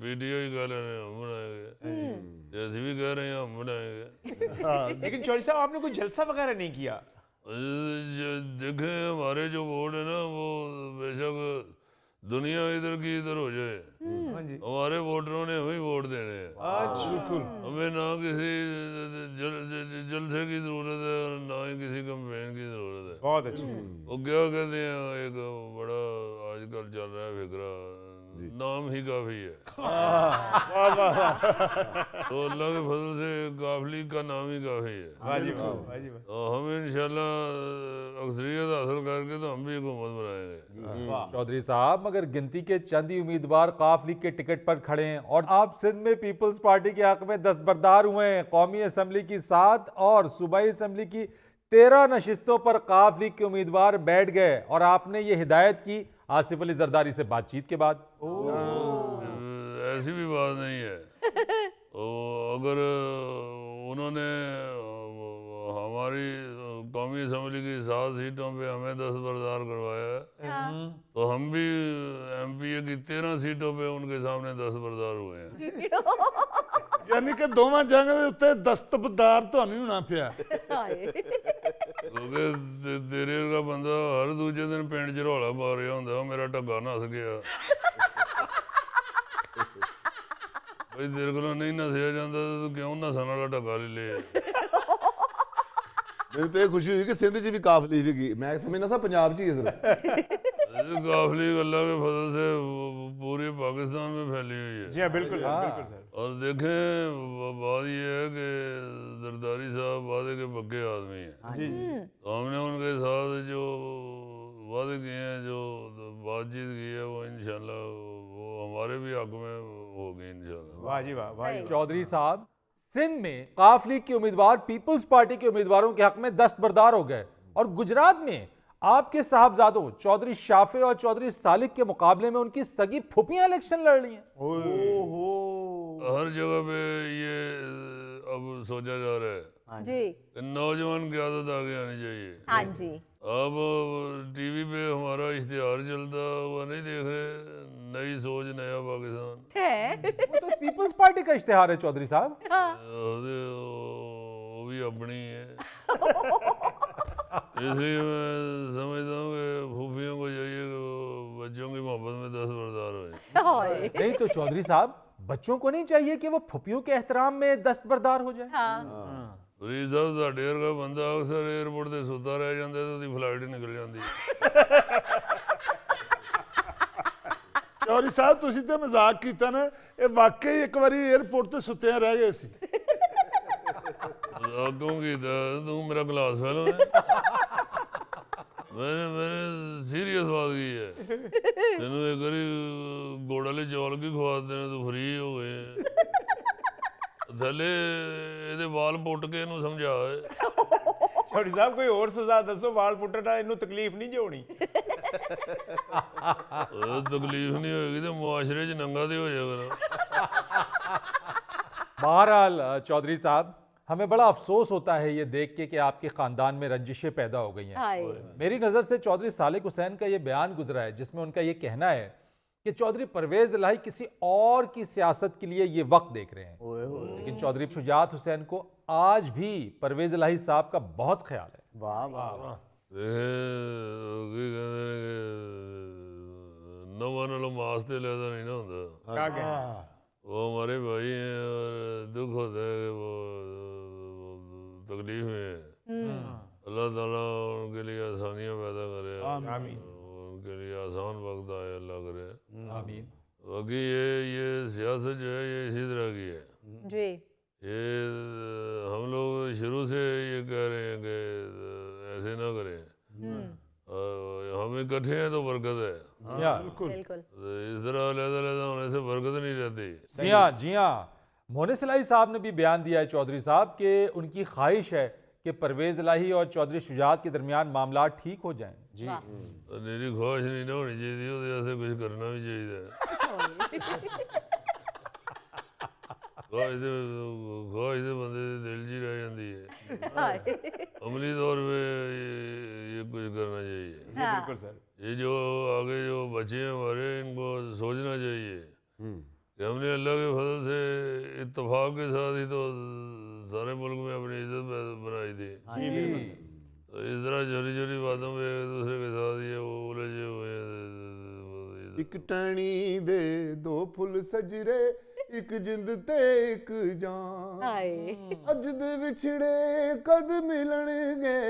PTI कह रहे हैं हम बनाएंगे, जैसे भी कह रहे हैं हम बनाएंगे। लेकिन चौधरी साहब आपने कोई जलसा वगैरह नहीं किया? देखें हमारे जो वोट है ना वो बेशक दुनिया इधर की इधर हो जाए, हमारे वोटरों ने हमें वोट देने हैं। हमें ना किसी जलसे की जरूरत है और ना ही किसी कैंपेन की जरूरत है। बहुत अच्छा। वो क्या कहते हैं एक बड़ा आजकल चल रहा है फिक्रा, नाम ही काफी है। तो अल्लाह के फजल से काफली का नाम ही काफी है। तो हम इंशाल्लाह अक्सरियत हासिल करके तो हम भी हुकूमत बनाएंगे। चौधरी साहब मगर गिनती के चंद ही उम्मीदवार काफ लीग के टिकट पर खड़े हैं और आप सिंध में पीपल्स पार्टी के हक में दस्तबरदार हुए हैं। कौमी असम्बली की 7 और सूबाई असम्बली की 13 नशिस्तों पर काफ लीग के उम्मीदवार बैठ गए और आपने ये हिदायत की आसिफ अली जरदारी से बातचीत के बाद। ऐसी भी बात नहीं है। अगर उन्होंने हमारी कौमी असम्बली की 7 सीटों पे हमें दस्तबरदार करवाया है तो हम भी MPA की 13 सीटों पे उनके सामने दस्तबरदार हुए हैं। यानी कि दोवां जंग दे उत्ते दस्तबरदार ਤੁਹਾਨੂੰ ਹੀ ਹੋਣਾ ਪਿਆ। क्योंकि तेरे वर्गा बंदा हर दूजे दिन पिंड च रौला पा रहा होंदा मेरा ढग्गा नस गया। भाई तेरे को नहीं नसिया जाता तो तू क्यों नसन वाला ढग्गा ले लिया? मेरी तो ये खुशी हुई कि सिंध च भी काफली भी गई, मैं समझना था पंजाब च ही है सिर्फ। काफली अल्लाह के फजल से पूरे पाकिस्तान में फैली हुई है। जी हाँ बिल्कुल सर, बिल्कुल सर। और देखें बात यह है कि जरदारी साहब वादे के पक्के आदमी हैं। जी तो हमने उनके साथ जो वादे किए हैं, जो बातचीत की है वो इंशाल्लाह वो हमारे भी हक में होगी इंशाल्लाह। वाह जी वाह, वाह जी वाह। चौधरी साहब सिंध में काफ लीग के उम्मीदवार पीपल्स पार्टी के उम्मीदवारों के हक में दस्तबरदार हो गए और गुजरात में आपके साहबजादों चौधरी शाफे और चौधरी सालिक के मुकाबले में उनकी सगी फुफियां इलेक्शन लड़ रही हैं। हर जगह पे ये अब सोचा जा रहा है जी कि नौजवान की आदत आगे आनी चाहिए। हाँ जी अब TV पे हमारा इश्तिहार चलता हुआ नहीं देख रहे, नई सोच नया पाकिस्तान। वो तो पीपल्स पार्टी का इश्तिहार है चौधरी साहब। वो भी अपनी है। इसलिए मैं समझता हूँ कि फूफियों को चाहिए कि वो बच्चों की मोहब्बत में दस्तबरदार हो। नहीं तो चौधरी साहब बच्चों को नहीं चाहिए कि वो फुफियों के एहतराम में दस्तबरदार हो जाए? फरीद साहब साढ़े वर्गा बंदा अक्सर एयरपोर्ट से सुता रह जाता तो उसकी फ्लाइट ही निकल जाती। ਚੌਧਰੀ ਸਾਹਿਬ ਤੁਸੀਂ ਤੇ ਮਜ਼ਾਕ ਕੀਤਾ ਨਾ, ਇਹ ਵਾਕਈ ਇੱਕ ਵਾਰੀ 에어ਪੋਰਟ ਤੇ ਸੁੱਤਿਆਂ ਰਹਿ ਗਏ ਸੀ। क्यों कीता तू मेरा गिलास फैलो है? मैंने सीरियस बात की है। तेनू एक बारी गुड़ वाले चौल की खवा देने तो फ्री हो गए। थले ਇਹਦੇ ਵਾਲ ਪੁੱਟ ਕੇ ਇਹਨੂੰ ਸਮਝਾ। चौधरी साहब कोई और सजा दसो, वाल पुट्टना इन्नू तकलीफ नहीं जो होनी। तकलीफ नहीं होगी तो मुआशरे च नंगा दे हो जाएगा। बहरहाल चौधरी साहब हमें बड़ा अफसोस होता है ये देख के कि आपके ख़ानदान में रंजिशें पैदा हो गई हैं। मेरी नज़र से चौधरी सालिक हुसैन का ये बयान गुजरा है जिसमें उनका ये कहना है कि चौधरी परवेज इलाही किसी और की सियासत के लिए ये वक्त देख रहे हैं, लेकिन चौधरी शुजात हुसैन को आज भी परवेज इलाही साहब का बहुत ख्याल है। वाह वाह वाह। नवा नालों मास ते लैदा नहीं ना होता। वो हमारे भाई हैं और दुख होता है कि वो तकलीफ में है। अल्लाह ताला उनके लिए आसानियां पैदा करे, उनके लिए आसान वक्त आए, अल्लाह करे। आमीन। बाकी ये सियासत जो है ये इसी तरह की है जी। ये हम लोग शुरू से ये कह रहे हैं कि ऐसे ना करें, हम इकट्ठे हैं तो बरकत है, बिल्कुल। इस तरह अलग-अलग होने से बरकत नहीं रहती। जी हाँ, मोहनिस इलाही साहब ने भी बयान दिया है चौधरी साहब कि उनकी ख्वाहिश है कि परवेज इलाही और चौधरी शुजात के दरमियान मामला ठीक हो जाएं। जी मेरी ख्वाहिश नहीं ना होनी चाहिए, तो ऐसे कुछ करना भी चाहिए। ख्वाहिश से बंदे दिल जी रह जाती है, अमली तौर पे ये कुछ करना चाहिए। बिल्कुल सर। ये जो आगे जो बच्चे हैं हमारे, इनको सोचना चाहिए कि हमने अल्लाह के फजल से इत्तेफाक के साथ ही तो सारे मुल्क में अपनी इज्जत बनाई थी। तो इस तरह छोटी छोटी बातों में एक दूसरे के साथ ये उलझे हुए हैं। एक टहनी दे दो फुल सजरे, एक जिंद ते एक जान, अज दे विछड़े कद मिलणगे,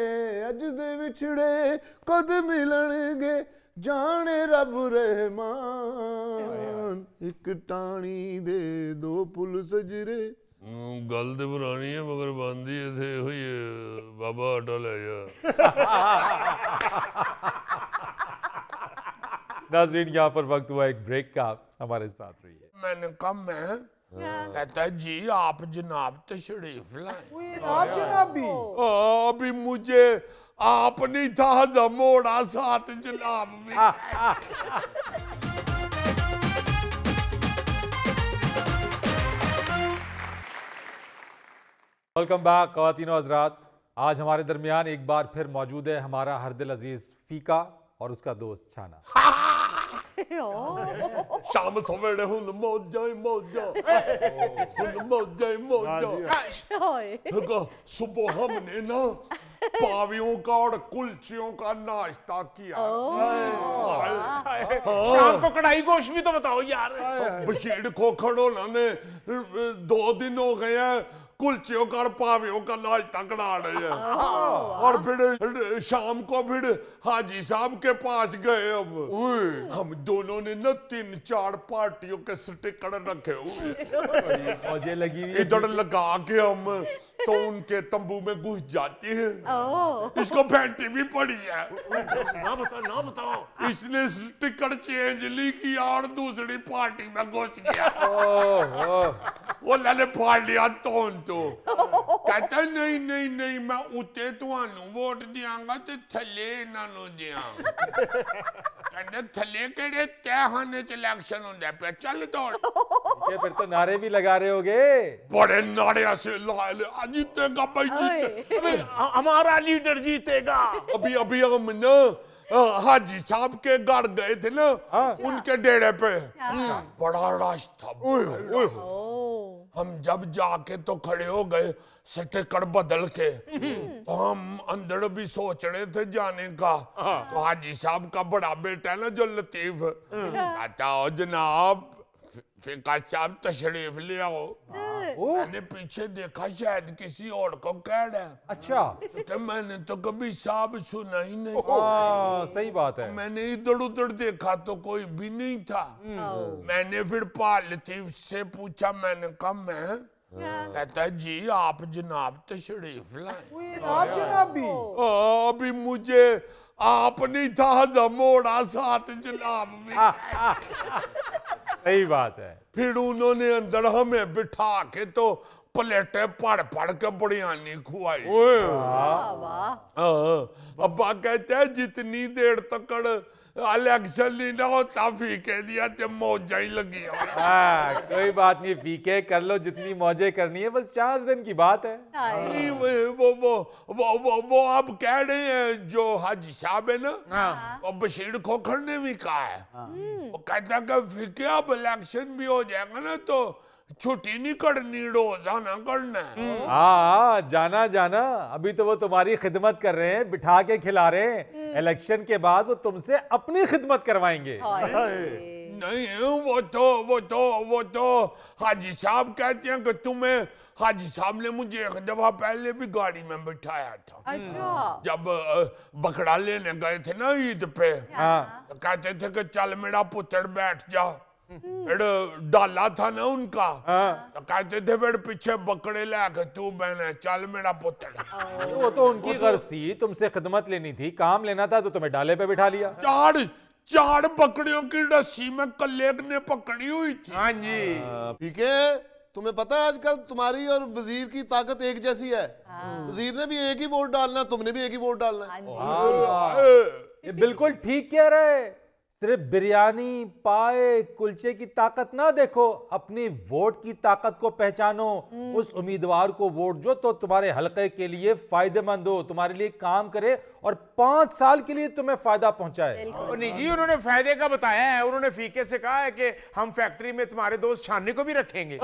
अज दे विछड़े कद मिलणगे, जाने रब रहमान। एक टाणी दे दो फुल सजरे। गल तो पुरानी है मगर बांधी थे हुई बाबा आटा ले जा। नाज़रीन, यहाँ पर वक्त हुआ एक ब्रेक का, हमारे साथ रहिए। मैंने कहा मैं कहता है जी आप जनाब तशरीफ लाए। आप जनाब भी अभी मुझे आप नहीं था जमोड़ा साथ जनाब भी। वेलकम बैक ख़वातीन और हज़रात। आज हमारे दरमियान एक बार फिर मौजूद है हमारा हर दिल अजीज फीका और उसका दोस्त छाना। शाम सवेरे हुन मौजा मौजा, हुन मौजा मौजा। सुबह हमने ना पावियों का और कुलचियों का नाश्ता किया। शाम को कढ़ाई गोश्त भी तो बताओ यार। बशीर खोखड़ोला ने 2 दिन हो गए हैं कुलचियों का और पावियों का नाश्ता करा रहे हैं। और फिर शाम को फिर हाजी साहब के पास गए हम दोनों ने ना 3-4 पार्टियों के स्टिकर रखे हुए मुझे लगी हुई इधर लगा के हम तो उनके तंबू में घुस जाते हैं। इसको फैंटी भी पड़ी है। ना बताओ। इसने स्टिकर चेंज नहीं किया और दूसरी पार्टी में घुस गया। वो लाले फाड़ लिया तो कहता नहीं मैं उते तुहानू वोट दियांगा ते थले इन्हां दियांगा। कहते थले केड़े तहखाने च इलेक्शन हुंदा पे चल दौड़। फिर तो नारे भी लगा रहे होगे। बड़े नारे से लाए जीतेगा भाई जीते, हमारा लीडर जीतेगा। अभी हम ना हाजी साहब के घर गए थे ना, उनके डेरे पे बड़ा रश था। हम जब जाके तो खड़े हो गए स्टिकर बदल के, तो हम अंदर भी सोच रहे थे जाने का। तो हाजी साहब का बड़ा बेटा है ना जो लतीफ, कहता हो जनाब फिका साहब तशरीफ ले आओ। मैंने पीछे देखा शायद किसी और को कह रहा है। अच्छा। तो मैंने तो कभी साहब सुना ही नहीं। सही बात है। मैंने इधर उधर देखा तो कोई भी नहीं था। मैंने फिर पाल लतीफ से पूछा, मैंने कहा मैं, कहता है जी आप जनाब तशरीफ लाए। आप जनाब भी अभी मुझे आप नहीं था जमोड़ा साथ जनाब भी। सही बात है। फिर उन्होंने अंदर हमें बिठा के तो प्लेटें पढ़ के बिरयानी खुआई। अब्बा कहते हैं जितनी देर तक इलेक्शन नहीं ना होता फीके दिया ते मौजा ही लगी हाँ, कोई बात नहीं, फीके कर लो जितनी मौजें करनी है, बस 4 दिन की बात है। नहीं, वो आप कह रहे हैं जो हाजी साहब है ना, वो बशीर खोखर ने भी कहा है, वो कहता है कि फीके अब इलेक्शन भी हो जाएगा ना तो छुट्टी नहीं करनी, रोजाना करना है। हाँ, जाना जाना, अभी तो वो तुम्हारी खिदमत कर रहे हैं, बिठा के खिला रहे हैं। इलेक्शन के बाद वो तुमसे अपनी खिदमत करवाएंगे। नहीं, वो तो हाजी साहब कहते हैं कि तुम्हें, हाजी साहब ने मुझे एक दफा पहले भी गाड़ी में बिठाया था। अच्छा। जब बकरा लेने गए थे ना ईद पे, तो कहते थे कि चल मेरा पुत्र बैठ जा, फिर डाला था ना उनका, तो कहते थे फिर पीछे बकरे लेके तू बहने चल मेरा पुत्र। वो तो उनकी गर्ज थी, तुमसे खिदमत लेनी थी, काम लेना था तो तुम्हें डाले पे बिठा लिया। चार बकरियों की रस्सी में कलेग ने पकड़ी हुई थी। हाँ जी। ठीक है, तुम्हें पता है आजकल तुम्हारी और वजीर की ताकत एक जैसी है। वजीर ने भी एक ही वोट डालना, तुमने भी एक ही वोट डालना है। ये बिल्कुल ठीक कह रहे। सिर्फ बिरयानी, पाए, कुलचे की ताकत ना देखो, अपनी वोट की ताकत को पहचानो। उस उम्मीदवार को वोट जो तो तुम्हारे हलके के लिए फायदेमंद हो, तुम्हारे लिए काम करे और 5 साल के लिए तुम्हें फायदा पहुंचाए। नहीं जी, उन्होंने फायदे का बताया है। उन्होंने फीके से कहा है कि हम फैक्ट्री में तुम्हारे दोस्त छाननी को भी रखेंगे।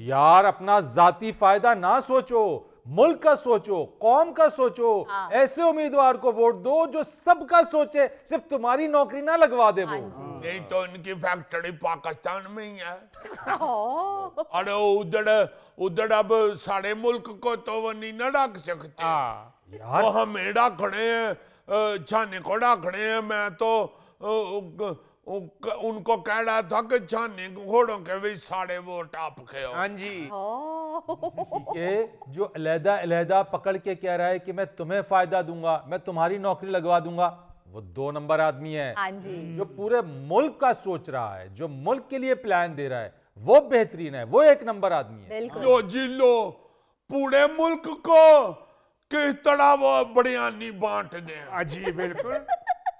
यार, अपना जाती फायदा ना सोचो, मुल्क का सोचो, कौम का सोचो। ऐसे उम्मीदवार को वोट दो जो सबका सोचे, सिर्फ तुम्हारी नौकरी ना लगवा दे वो। नहीं तो इनकी फैक्ट्री पाकिस्तान में ही है। अरे उधर अब सारे मुल्क को तो वो नहीं ना रख सकते। यार, वो हमें रखने हैं, छाने को रखने हैं। मैं तो उनको कह रहा था कि छाने घोड़ों के भी सारे वोट आपके हो। हाँ जी। ये जो अलहदा पकड़ के कह रहा है कि मैं तुम्हें फायदा दूंगा, मैं तुम्हारी नौकरी लगवा दूंगा, वो 2 नंबर आदमी है। जो पूरे मुल्क का सोच रहा है, जो मुल्क के लिए प्लान दे रहा है, वो बेहतरीन है, वो 1 नंबर आदमी है। जो जिलो पूरे मुल्क को किस तरह वो बड़ियानी बांट दें। हाँ जी, बिल्कुल।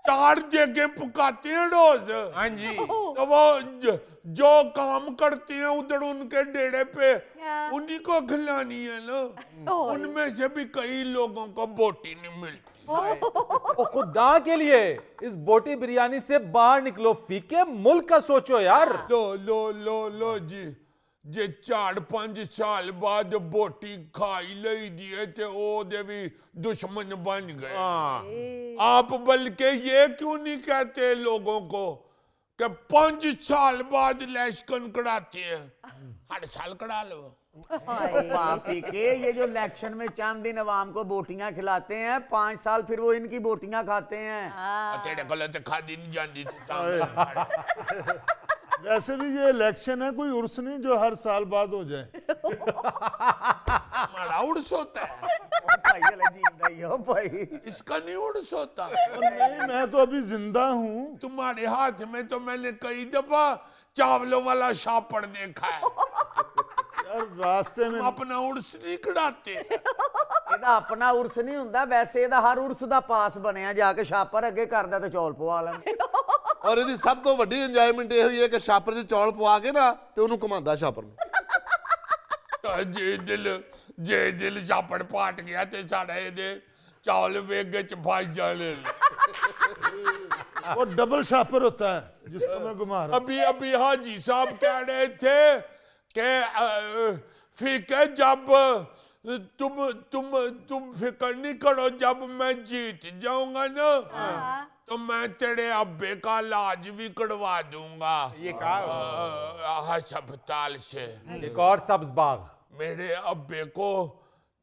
4 जगह पकाते हैं रोज। हाँ जी। तो वो जो काम करते हैं उधर उनके डेरे पे, उन्हीं को खिलानी है ना। उनमें से भी कई लोगों को बोटी नहीं मिलती। ओ खुदा के लिए इस बोटी बिरयानी से बाहर निकलो, फीके मुल्क का सोचो यार। लो जी, जे 4-5 साल बाद बोटी खाई लई दिए थे ओदे भी दुश्मन बन गए। आप बल्कि ये क्यों नहीं कहते लोगों को कि 5 साल बाद इलेक्शन कराते हैं, हर साल करा लो। वापी के ये जो इलेक्शन में चंद दिन अवाम को बोटियां खिलाते हैं, 5 साल फिर वो इनकी बोटियां खाते हैं। तेरे को तो खादी नहीं जाती। वैसे भी ये इलेक्शन है, कोई उर्स नहीं जो हर साल बाद हो जाए। हमारा उर्स होता है, भाई इसका नहीं उर्स होता। नहीं, मैं तो अभी जिंदा हूँ। तुम्हारे हाथ में तो मैंने कई दफा चावलों वाला शापड़ देखा है। यार रास्ते में अपना उर्स नहीं कढ़ाते। ਇਹਦਾ ਆਪਣਾ ਉਰਸ ਨਹੀਂ ਹੁੰਦਾ, ਵੈਸੇ ਇਹਦਾ ਹਰ ਉਰਸ ਦਾ ਪਾਸ ਬਣਿਆ, ਜਾ ਕੇ ਛਾਪਰ ਅੱਗੇ ਕਰਦਾ ਤੇ ਚੌਲ ਪਵਾ ਲੈਂਦੇ। और यदि सब तो वड्डी एंजॉयमेंट ये हुई है कि छापर च चौल पवा के ना ते उन्होंने घुमांदा छापर में। जे दिल छापड़ पाट गया ते साढ़े ये चौल वेगे च फस जाने। वो डबल शापर होता है जिसको मैं घुमा रहा हूँ। अभी हाजी साहब कह रहे थे कि फीके जब तुम फिक्र नहीं करो, जब मैं जीत जाऊंगा ना तो मैं तेरे अब्बे का इलाज भी करवा दूंगा। ये कहा अस्पताल से। एक और सब्ज बाग। मेरे अब्बे को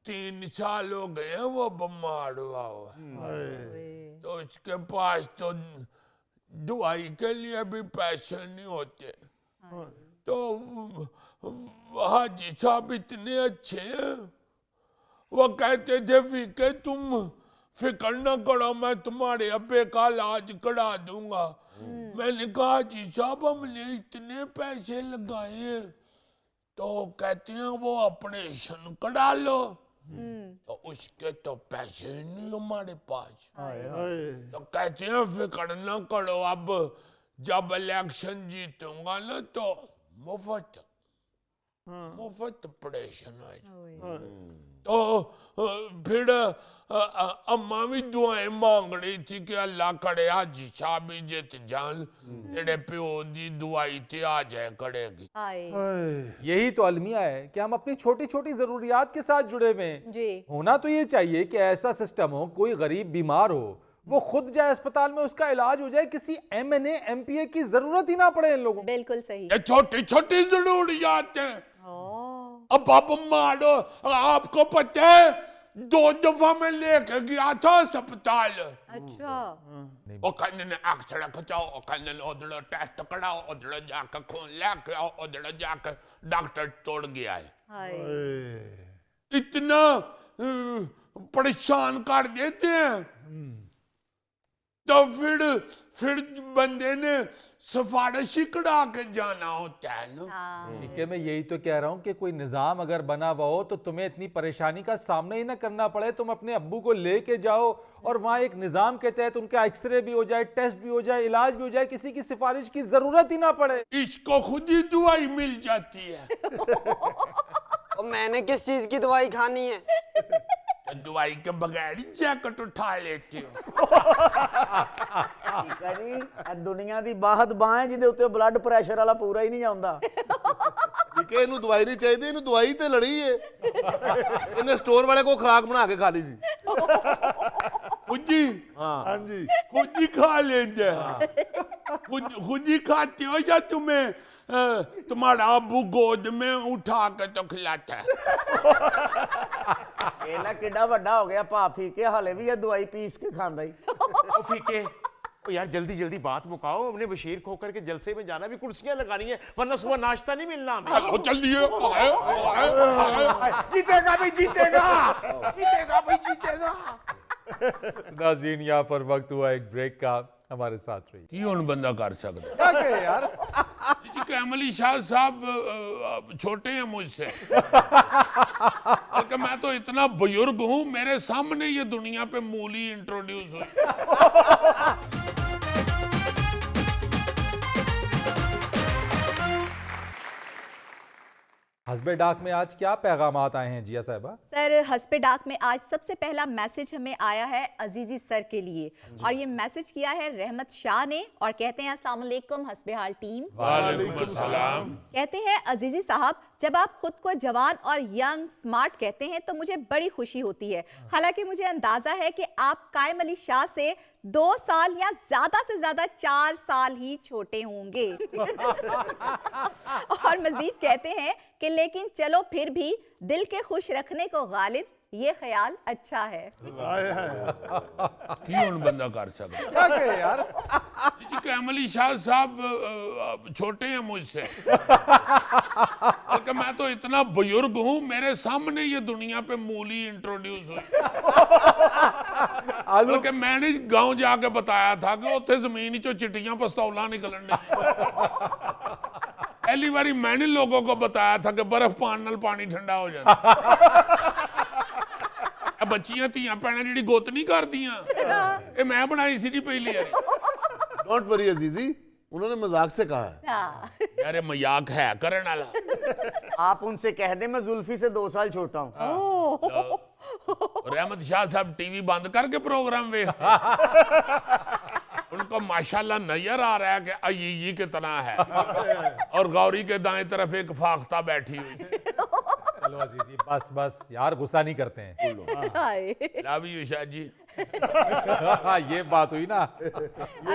3 साल हो गए हैं वो बीमार हुआ तो उसके पास तो दवाई के लिए भी पैसे नहीं होते। तो हाजी साहब इतने अच्छे हैं, वो कहते थे फीके तुम फिक्र न करो, मैं तुम्हारे अब्बे का इलाज करा दूंगा। मैंने कहा जी साहब हमने इतने पैसे लगाए हैं, तो कहते हैं वो ऑपरेशन करा लो। तो उसके तो पैसे ही नहीं हमारे पास। तो कहते हैं फिक्र न करो, अब जब इलेक्शन जीतूंगा ना तो मुफ्त ऑपरेशन है। तो फिर अम्मा भी दुआएं मांग रही थी कि अल्लाह करे हाजी साहब भी जित जान, तेरे प्यो दी दुआई ते आ जाए करेगी। यही तो अलमिया है कि हम अपनी छोटी छोटी जरूरियात के साथ जुड़े हुए हैं। जी। होना तो ये चाहिए कि ऐसा सिस्टम हो, कोई गरीब बीमार हो वो खुद जाए अस्पताल में, उसका इलाज हो जाए, किसी MNA MPA की जरूरत ही ना पड़े इन लोगों को। बिल्कुल सही। ये छोटी छोटी जरूरियात हैं। अब मारो, आपको पता है 2 दफा मैं लेके गया था अस्पताल। अच्छा। वो कहने ने एक्सरे खचाओ, वो कहने ने उधर टेस्ट कराओ, उधर जाकर खून लेके आओ, उधर जाकर डॉक्टर तोड़ गया है। हाय। इतना परेशान कर देते हैं। तो फिर बंदे ने सिफारिश ही करा के जाना होता है ना। ठीक है, मैं यही तो कह रहा हूँ कि कोई निजाम अगर बना हुआ हो तो तुम्हें इतनी परेशानी का सामना ही ना करना पड़े। तुम अपने अब्बू को लेके जाओ और वहाँ एक निजाम के तहत उनका एक्सरे भी हो जाए, टेस्ट भी हो जाए, इलाज भी हो जाए, किसी की सिफारिश की जरूरत ही ना पड़े। इसको खुद ही दवाई मिल जाती है। और मैंने किस चीज की दवाई खानी है? दवाई के बगैर ही जैकेट उठा लेती हो। ਠੀਕ ਹੈ ਜੀ, ਇਹ ਦੁਨੀਆ ਦੀ ਬਾਹਦ ਬਾਹ ਹੈ ਜਿਹਦੇ ਉੱਤੇ ਬਲੱਡ ਪ੍ਰੈਸ਼ਰ ਵਾਲਾ ਪੂਰਾ ਹੀ ਨਹੀਂ ਆਉਂਦਾ। ਠੀਕ ਹੈ, ਇਹਨੂੰ ਦਵਾਈ ਨਹੀਂ ਚਾਹੀਦੀ, ਇਹਨੂੰ ਦਵਾਈ ਤੇ ਲੜੀ ਏ। ਇਹਨੇ ਸਟੋਰ ਵਾਲੇ ਕੋ ਖੁਰਾਕ ਬਣਾ ਕੇ ਖਾ ਲਈ ਸੀ। खुद ही, हाँ जी, खुद ही खा लेंगे। खुद ही खाते हो या तुम्हारा अब्बू गोद में उठा के तो खिलाता है? ਇਹ ਲੈ ਕਿੱਡਾ ਵੱਡਾ ਹੋ ਗਿਆ ਭਾਫੀ ਕੇ ਹਾਲੇ ਵੀ ਇਹ ਦਵਾਈ ਪੀਸ ਕੇ ਖਾਂਦਾ ਹੀ। ओ फीके, ओ यार जल्दी जल्दी बात मुकाओ, हमने बशीर खोकर के जलसे में जाना भी, कुर्सियां लगानी है, वरना सुबह नाश्ता नहीं मिलना हमें। चलो चलिए। जीतेगा भाई, जीतेगा, जीतेगा भाई, जीतेगा। नाज़रीन, यहाँ पर वक्त हुआ एक ब्रेक का, हमारे साथ रहिए। की हुन बंदा कर सकता क्या कहे यार? जी कैमली शाह साहब छोटे हैं मुझसे, बल्कि मैं तो इतना बुजुर्ग हूं, मेरे सामने ये दुनिया पे मूली इंट्रोड्यूस हुई। हस्बे डाक में आज क्या पैगामात आए हैं जिया साहिबा? सर, हस्बे डाक में आज सबसे पहला मैसेज हमें आया है अजीजी सर के लिए, और ये मैसेज किया है रहमत शाह ने, और कहते हैं अस्सलाम वालेकुम हस्बे हाल टीम। वालेकुम अस्सलाम। कहते हैं अजीजी साहब, जब आप खुद को जवान और यंग स्मार्ट कहते हैं तो मुझे बड़ी खुशी होती है। हालांकि मुझे अंदाजा है कि आप कायम अली शाह से 2 साल या ज्यादा से ज्यादा 4 साल ही छोटे होंगे। और मजीद कहते हैं कि लेकिन चलो फिर भी दिल के खुश रखने को गालिब, ये ख्याल अच्छा है। की हुन बंदा कर सकता। क्या कहे यार? जी कैमली शाह साहब छोटे हैं मुझसे, बल्कि मैं तो इतना बुजुर्ग हूं, मेरे सामने ये दुनिया पे मूली इंट्रोड्यूस हुई। बल्कि मैंने गांव जाके बताया था कि उत्थे जमीन चो चिट्टियां पिस्तौला निकलन पहली बारी मैंने लोगों को बताया था कि बर्फ पान नाल पानी ठंडा हो जाता। बच्चियां धियां भैणां जिहड़ी गुत नहीं करदियां, ये मैं बनाई सी जी पहली बारी। डोंट वरी अजीजी, उन्होंने मजाक से कहा है। यार ये मजाक है करने वाला। आप उनसे कह दे मैं जुल्फी से 2 साल छोटा हूँ। रहमत शाह साहब टीवी बंद करके प्रोग्राम देखते, उनको माशाल्लाह नजर आ रहा है कि अय्यी की तरह है, और गौरी के दाएं तरफ एक फाख्ता बैठी हुई। चलो अजीजी, बस बस यार, गुस्सा नहीं करते हैं। Love you Shah ji. ये बात हुई ना।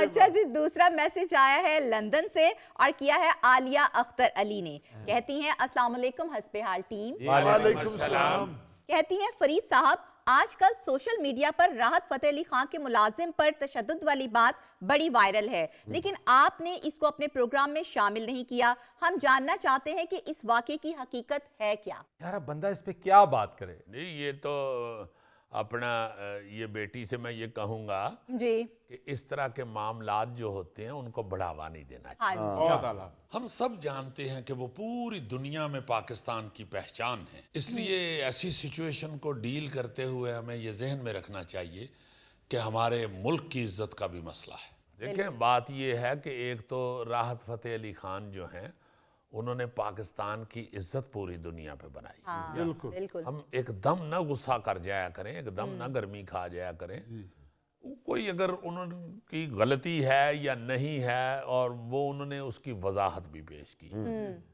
अच्छा जी, दूसरा मैसेज आया है लंदन से, और किया है आलिया अख्तर अली ने। कहती हैं अस्सलाम वालेकुम हस्बे हाल टीम। वालेकुम सलाम। कहती हैं फरीद साहब, आजकल सोशल मीडिया पर राहत फतेह अली खान के मुलाजिम पर तशद्दुद वाली बात बड़ी वायरल है, लेकिन आपने इसको अपने प्रोग्राम में शामिल नहीं किया। हम जानना चाहते हैं कि इस वाक़े की हकीकत है क्या? यार अब बंदा इस पे क्या बात करे? नहीं, ये तो अपना ये बेटी से मैं ये कहूँगा जी कि इस तरह के मामलात जो होते हैं उनको बढ़ावा नहीं देना चाहिए। हाँ जी बहुत आला। हम सब जानते हैं कि वो पूरी दुनिया में पाकिस्तान की पहचान है, इसलिए ऐसी सिचुएशन को डील करते हुए हमें ये जहन में रखना चाहिए कि हमारे मुल्क की इज्जत का भी मसला है। देखें, बात ये है कि एक तो राहत फ़तेह अली खान जो हैं उन्होंने पाकिस्तान की इज्जत पूरी दुनिया पे बनाई। हाँ बिल्कुल हम एकदम ना गुस्सा कर जाया करें, एकदम ना गर्मी खा जाया करें। कोई अगर उनकी गलती है या नहीं है और वो उन्होंने उसकी वजाहत भी पेश की।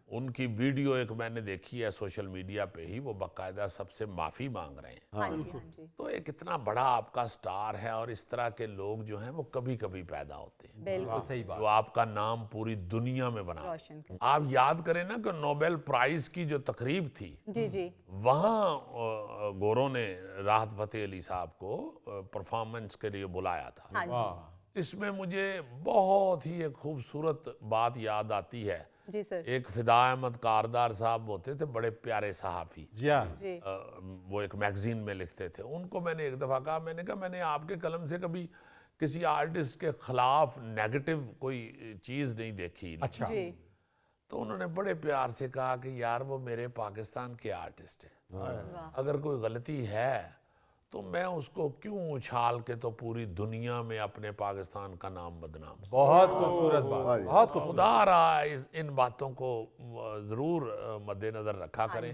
उनकी वीडियो एक मैंने देखी है सोशल मीडिया पे ही, वो बाकायदा सबसे माफ़ी मांग रहे हैं। हाँ जी हाँ जी तो एक इतना बड़ा आपका स्टार है और इस तरह के लोग जो हैं वो कभी कभी पैदा होते हैं बिल्कुल सही बात। जो आपका नाम पूरी दुनिया में बना। रोशन कर आप याद करें ना कि नोबेल प्राइज की जो तकरीब थी जी जी वहाँ गोरों ने राहत फ़तेह अली साहब को परफॉर्मेंस के लिए बुलाया था। हाँ जी इसमें मुझे बहुत ही एक खूबसूरत बात याद आती है। जी सर एक फिदा अहमद कारदार साहब होते थे, बड़े प्यारे सहाफ़ी, जी हाँ। जी वो एक मैगजीन में लिखते थे। उनको मैंने एक दफ़ा कहा, मैंने आपके कलम से कभी किसी आर्टिस्ट के ख़िलाफ़ नेगेटिव कोई चीज़ नहीं देखी। अच्छा। जी तो उन्होंने बड़े प्यार से कहा कि यार वो मेरे पाकिस्तान के आर्टिस्ट हैं, वाह अगर कोई गलती है तो मैं उसको क्यों उछाल के तो पूरी दुनिया में अपने पाकिस्तान का नाम बदनाम। बहुत खूबसूरत बात, बहुत खूबसूरत। खुदा रहा इन बातों को ज़रूर मद्देनज़र रखा करें।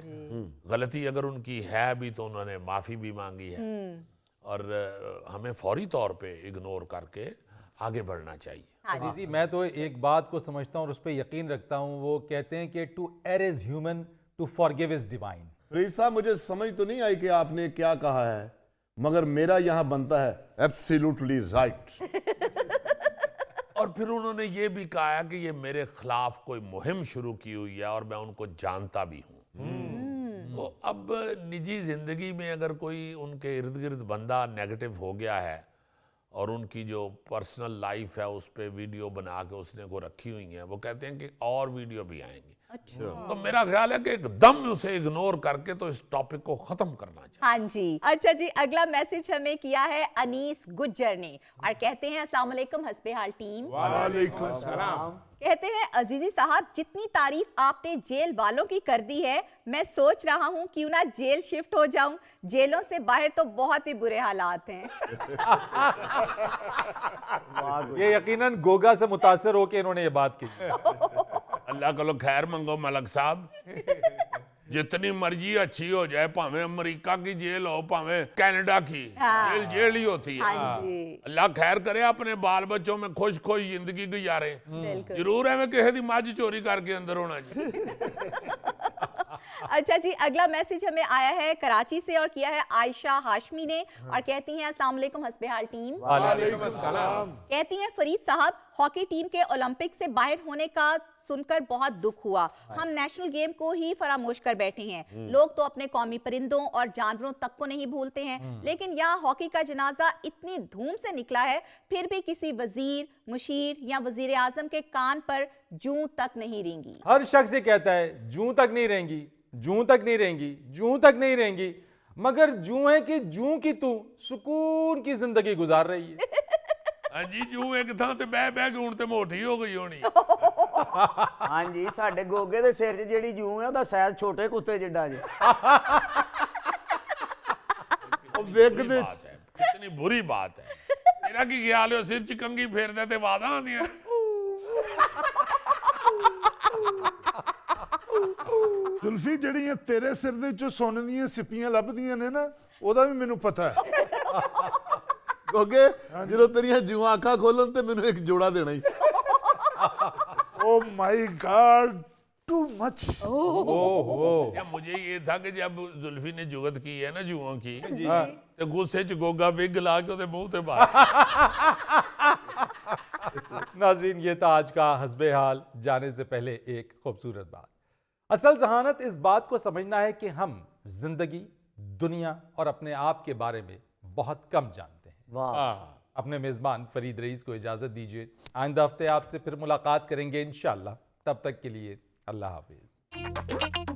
गलती अगर उनकी है भी तो उन्होंने माफ़ी भी मांगी है और हमें फौरी तौर पे इग्नोर करके आगे बढ़ना चाहिए। अजीजी, मैं तो एक बात को समझता हूँ और उस पर यकीन रखता हूँ, वो कहते हैं कि to err is human, to forgive is divine. Farid साहब, मुझे समझ तो नहीं आई कि आपने क्या कहा है, मगर मेरा यहां बनता है एब्सोल्युटली राइट। और फिर उन्होंने ये भी कहा कि ये मेरे खिलाफ कोई मुहिम शुरू की हुई है और मैं उनको जानता भी हूँ। तो अब निजी जिंदगी में अगर कोई उनके इर्द गिर्द बंदा नेगेटिव हो गया है और उनकी जो पर्सनल लाइफ है उस पर वीडियो बना के उसने को रखी हुई है, वो कहते हैं कि और वीडियो भी आएंगी। अच्छा तो मेरा ख्याल है कि एकदम उसे इग्नोर करके तो इस टॉपिक को खत्म करना चाहिए। हाँ जी अच्छा जी, अगला मैसेज हमें किया है अनीस गुज्जर ने और कहते हैं अस्सलाम वालेकुम हस्बे हाल टीम। वालेकुम सलाम। कहते हैं अजीजी साहब, जितनी तारीफ आपने जेल वालों की कर दी है, मैं सोच रहा हूँ क्यों ना जेल शिफ्ट हो जाऊं। जेलों से बाहर तो बहुत ही बुरे हालात हैं। ये यकीनन गोगा से मुतासर होकर इन्होंने ये बात की। अल्लाह को खैर मंगो मलक साहब, जितनी मर्जी अच्छी हो जाए, भावे अमेरिका की जेल हो भावे कनाडा की, हाँ। जेल जेल ही होती है। हाँ जी अल्लाह खैर करे, अपने बाल बच्चों में खुश खुश जिंदगी गुजारे। बिल्कुल। जरूर है मैं किसी दी मझ चोरी करके अंदर होना जी। अच्छा जी, अगला मैसेज हमें आया है कराची से और किया है आयशा हाशमी ने और कहती हैं अस्सलाम वालेकुम हस्बे हाल टीम। वालेकुम सलाम। कहती हैं फरीद साहब, हॉकी टीम के ओलंपिक से बाहर होने का सुनकर बहुत दुख हुआ। हम नेशनल गेम को ही फरामोश कर बैठे हैं। लोग तो अपने कौमी परिंदों और जानवरों तक को नहीं भूलते हैं, लेकिन यहाँ हॉकी का जनाजा इतनी धूम से निकला है, फिर भी किसी वजीर, मुशीर या वजीर आजम के कान पर जूं तक नहीं रेंगी। हर शख्स ये कहता है जूं तक नहीं रहेंगी, जूं तक नहीं रहेंगी, जूं तक नहीं रहेंगी, मगर जूं है कि जूं की तू सुकून की जिंदगी गुजार रही है। हाँ जी, जू एक थां ते बह बह के हुण ते मोटी हो गई होनी। हाँ जी, साडे गोगे दे सिर 'च जेड़ी जूं है, ओदा साइज छोटे कुत्ते जिड्डा जी। वेग बुरी दे बात है, कितनी बुरी बात है। तेरा की ख्याल है सिर च कंघी फेरदा ते वादा आंदियां। जुल्फी, ਜਿਹੜੀਆਂ ਤੇਰੇ ਸਿਰ ਦੇ ਵਿੱਚੋਂ ਸੋਨੇ ਦੀਆਂ ਸਿੱਪੀਆਂ ਲੱਭਦੀਆਂ ਨੇ ਨਾ, ਉਹਦਾ ਵੀ ਮੈਨੂੰ ਪਤਾ ਹੈ। गोगे ਜਦੋਂ ਤੇਰੀਆਂ ਜੂਆਂ ਅੱਖਾਂ ਖੋਲਣ ਤੇ ਮੈਨੂੰ ਇੱਕ ਜੋੜਾ ਦੇਣਾ ਹੀ। Oh my god, too much. क्या मुझे ये था कि जब जुल्फी ने जुगत की है ना जुओं की, तो गुस्से च गोगा विग ला के ओदे मुंह ते मार। नाज़रीन, ये था आज का हस्बे हाल। जाने से पहले एक खूबसूरत बात, असल जहानत इस बात को समझना है कि हम जिंदगी, दुनिया और अपने आप के बारे में बहुत कम जानते हैं। वाह। अपने मेज़बान फरीद रईस को इजाज़त दीजिए। आइंदा हफ्ते आपसे फिर मुलाकात करेंगे इंशाअल्लाह। तब तक के लिए अल्लाह हाफिज़।